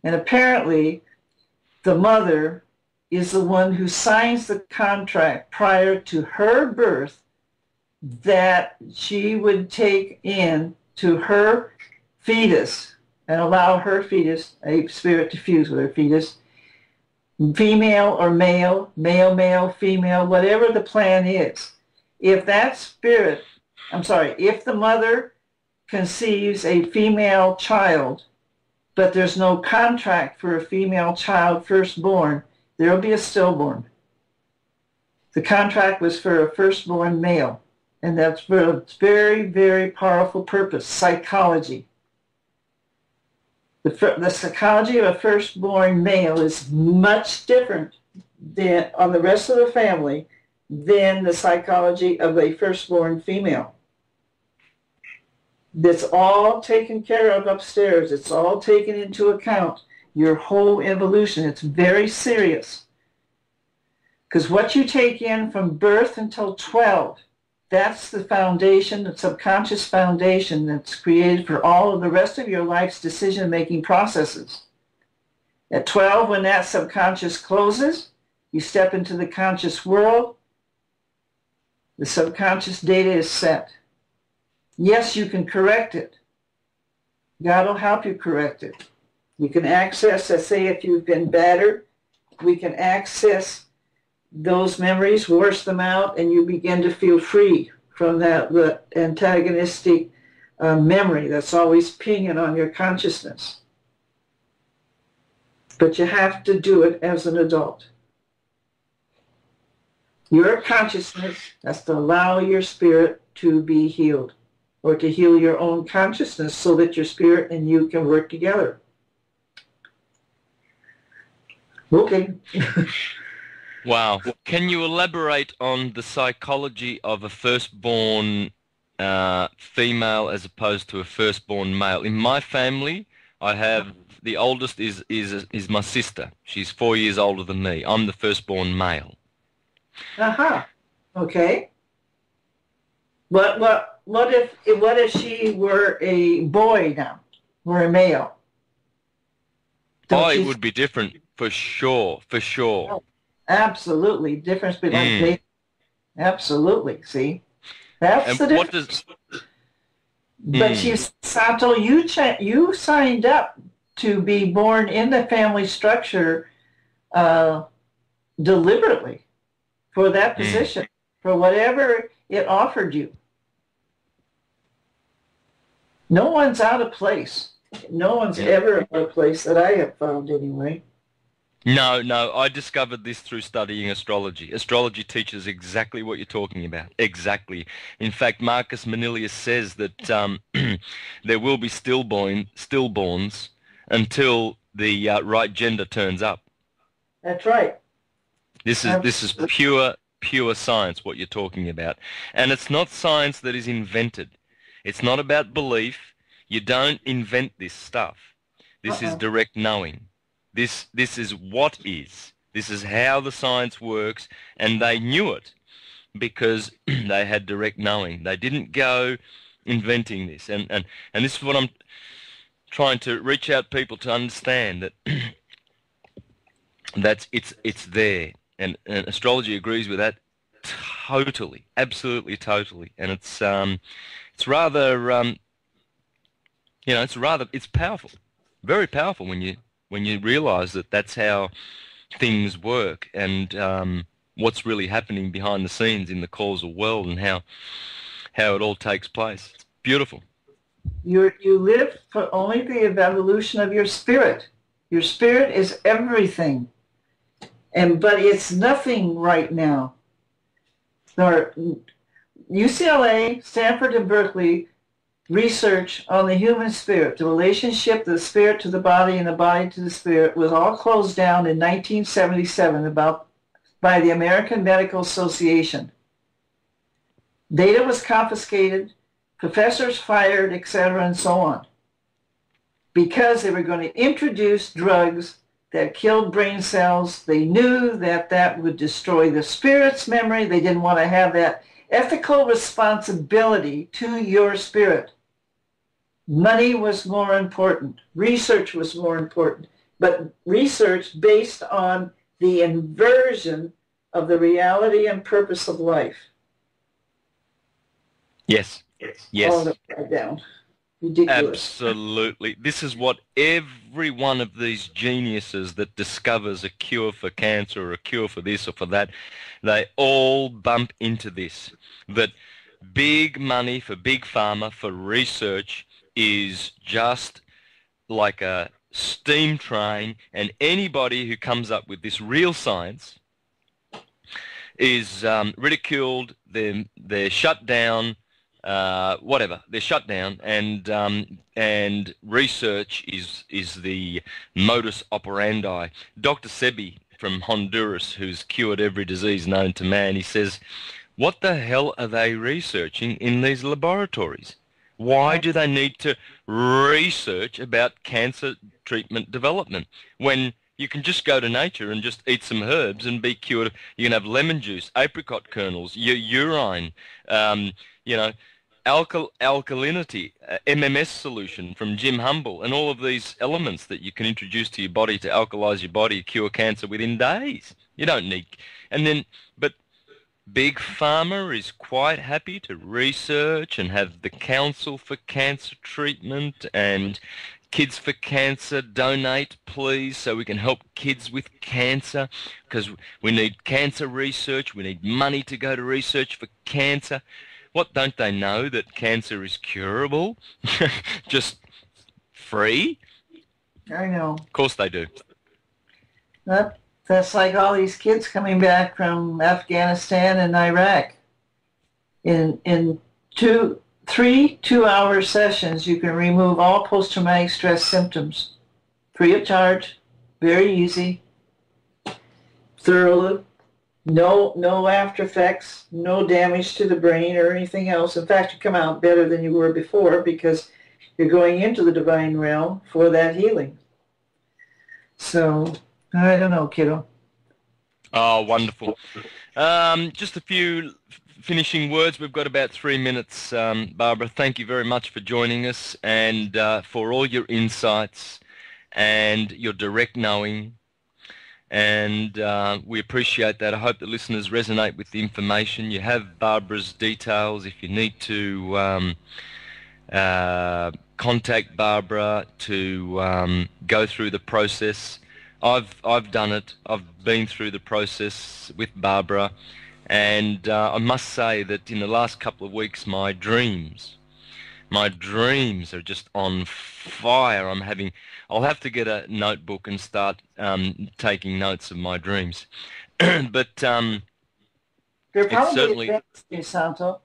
And apparently, the mother is the one who signs the contract prior to her birth that she would take in to her fetus and allow her fetus, a spirit to fuse with her fetus, female or male, male, female, whatever the plan is. If that spirit, if the mother conceives a female child, but there's no contract for a female child firstborn, there will be a stillborn. The contract was for a firstborn male, and that's for a very, very powerful purpose, psychology. The psychology of a firstborn male is much different than on the rest of the family than the psychology of a firstborn female. That's all taken care of upstairs. It's all taken into account, your whole evolution. It's very serious. Because what you take in from birth until 12, that's the foundation, the subconscious foundation that's created for all of the rest of your life's decision-making processes. At 12, when that subconscious closes, you step into the conscious world. The subconscious data is set. Yes, you can correct it, God will help you correct it. You can access, let's say if you've been battered, we can access those memories, wash them out, and you begin to feel free from the antagonistic memory that's always pinging on your consciousness. But you have to do it as an adult. Your consciousness has to allow your spirit to be healed, or to heal your own consciousness so that your spirit and you can work together. Okay. Wow. Can you elaborate on the psychology of a firstborn female as opposed to a firstborn male? In my family, I have the oldest is my sister. She's 4 years older than me. I'm the firstborn male. Aha. Okay. What if she were a boy now, or a male? Oh, it would be different for sure. Oh, absolutely. Difference between baby. Absolutely. See, that's the difference. But you, Santo, you signed up to be born in the family structure deliberately for that position, for whatever it offered you. No one's out of place. No one's ever out of place that I have found anyway. No, I discovered this through studying astrology. Astrology teaches exactly what you're talking about. Exactly. In fact, Marcus Manilius says that there will be stillborns until the right gender turns up. That's right. This is pure science, what you're talking about. And it's not science that is invented. It's not about belief. You don't invent this stuff. This is direct knowing. This is what is. This is how the science works, and they knew it because they had direct knowing. They didn't go inventing this. And this is what I'm trying to reach out people to understand, that it's there. And astrology agrees with that totally, absolutely totally. And it's rather it's powerful, very powerful when you realize that that's how things work, and what's really happening behind the scenes in the causal world, and how it all takes place. It's beautiful. You live for only the evolution of your spirit. Your spirit is everything, but it's nothing right now. UCLA, Stanford, and Berkeley research on the human spirit, the relationship of the spirit to the body and the body to the spirit, was all closed down in 1977 by the American Medical Association. Data was confiscated, professors fired, etc., and so on, because they were going to introduce drugs that killed brain cells. They knew that would destroy the spirit's memory. They didn't want to have that ethical responsibility to your spirit. Money was more important. Research was more important. But research based on the inversion of the reality and purpose of life. Yes. All upside down. Ridiculous. Absolutely. This is what every one of these geniuses that discovers a cure for cancer or a cure for this or for that, they all bump into this. That big money for big pharma, for research, is just like a steam train, and anybody who comes up with this real science is ridiculed, they're shut down, whatever, they're shut down, and research is the modus operandi. Dr. Sebi from Honduras, who's cured every disease known to man, he says, what the hell are they researching in these laboratories? Why do they need to research about cancer treatment development when you can just go to nature and just eat some herbs and be cured? You can have lemon juice, apricot kernels, your urine, alkalinity, MMS solution from Jim Humble, and all of these elements that you can introduce to your body to alkalize your body, cure cancer within days. You don't need, but Big Pharma is quite happy to research and have the Council for Cancer Treatment and Kids for Cancer donate, please, so we can help kids with cancer, because we need cancer research. We need money to go to research for cancer. What don't they know, that cancer is curable? Just free? I know. Of course they do. That's like all these kids coming back from Afghanistan and Iraq. In 3 2-hour sessions, you can remove all post-traumatic stress symptoms. Free of charge, very easy, thoroughly, no after effects, no damage to the brain or anything else. In fact, you come out better than you were before because you're going into the divine realm for that healing. So, I don't know, kiddo. Oh, wonderful. Just a few finishing words. We've got about 3 minutes. Barbara, thank you very much for joining us and for all your insights and your direct knowing. And we appreciate that. I hope the listeners resonate with the information. You have Barbara's details if you need to contact Barbara to go through the process. I've done it. I've been through the process with Barbara, and I must say that in the last couple of weeks, my dreams are just on fire. I'll have to get a notebook and start taking notes of my dreams. But They're probably certainly advanced, Santo.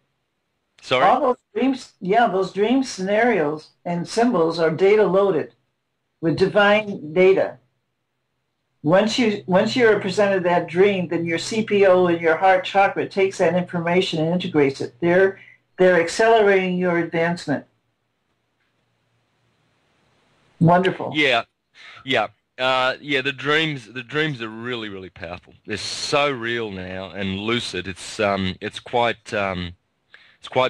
Sorry? All those dreams, those dream scenarios and symbols are data loaded with divine data. Once you're presented that dream, then your CPO and your heart chakra takes that information and integrates it. They're accelerating your advancement. Wonderful. Yeah. The dreams are really, really powerful. They're so real now and lucid. It's quite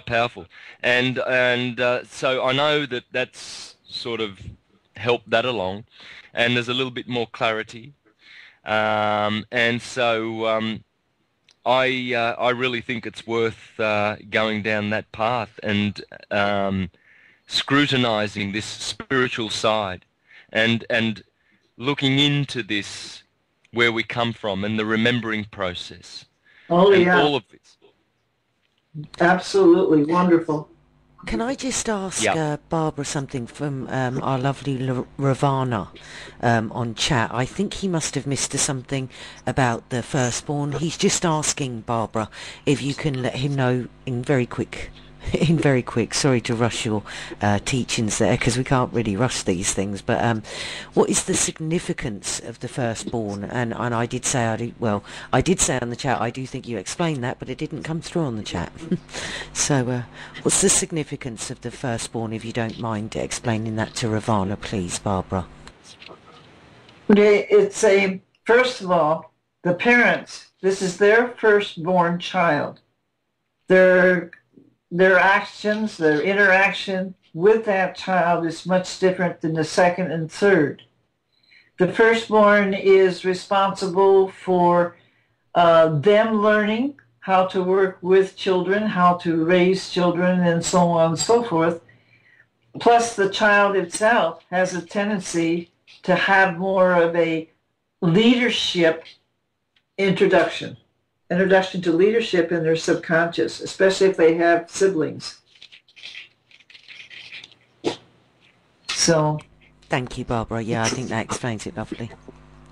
powerful. And so I know that's sort of helped that along, and there's a little bit more clarity. And so I really think it's worth going down that path and scrutinizing this spiritual side and looking into this, where we come from, and the remembering process. Oh, and yeah. all of this. Absolutely wonderful. Can I just ask Yeah. Barbara something from our lovely Ravana on chat? I think he must have missed something about the firstborn. He's just asking, Barbara, if you can let him know in very quick. Sorry to rush your teachings there, because we can't really rush these things. But what is the significance of the firstborn? And I did say I did say on the chat, I do think you explained that, but it didn't come through on the chat. So what's the significance of the firstborn, if you don't mind explaining that to Ravana, please, Barbara? It's first of all, the parents, this is their firstborn child. Their actions, their interaction with that child is much different than the second and third. The firstborn is responsible for them learning how to work with children, how to raise children, and so on and so forth. Plus, the child itself has a tendency to have more of a leadership introduction to leadership in their subconscious, especially if they have siblings. So. Thank you, Barbara. Yeah, I think that explains it lovely.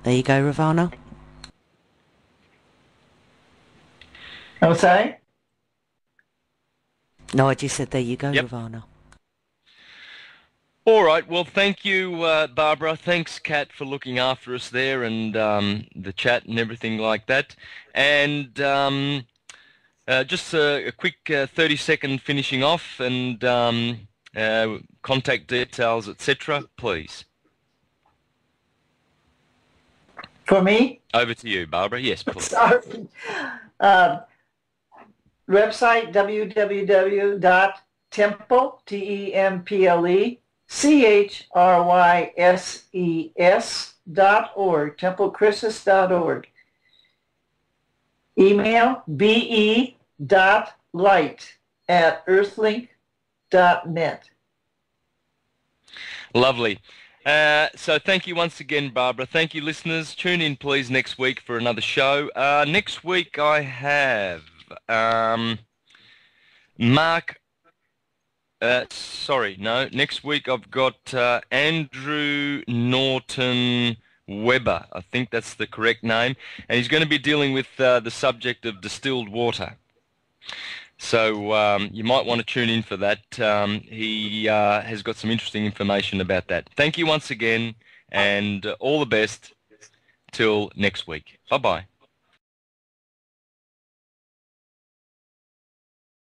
There you go, Ravana. Oh, sorry? No, I just said there you go, Yep. Ravana. All right. Well, thank you, Barbara. Thanks, Kat, for looking after us there and the chat and everything like that. And just a quick 30-second finishing off and contact details, etc., please. For me? Over to you, Barbara. Yes, please. Sorry. Website www.temple, TEMPLE, CHRYSES.org, templechrystus.org. Email be.light@earthlink.net. Lovely. So thank you once again, Barbara. Thank you, listeners. Tune in, please, next week for another show. Next week I have Mark. Next week I've got Andrew Norton Webber. I think that's the correct name. And he's going to be dealing with the subject of distilled water. So you might want to tune in for that. He has got some interesting information about that. Thank you once again, and all the best till next week. Bye-bye.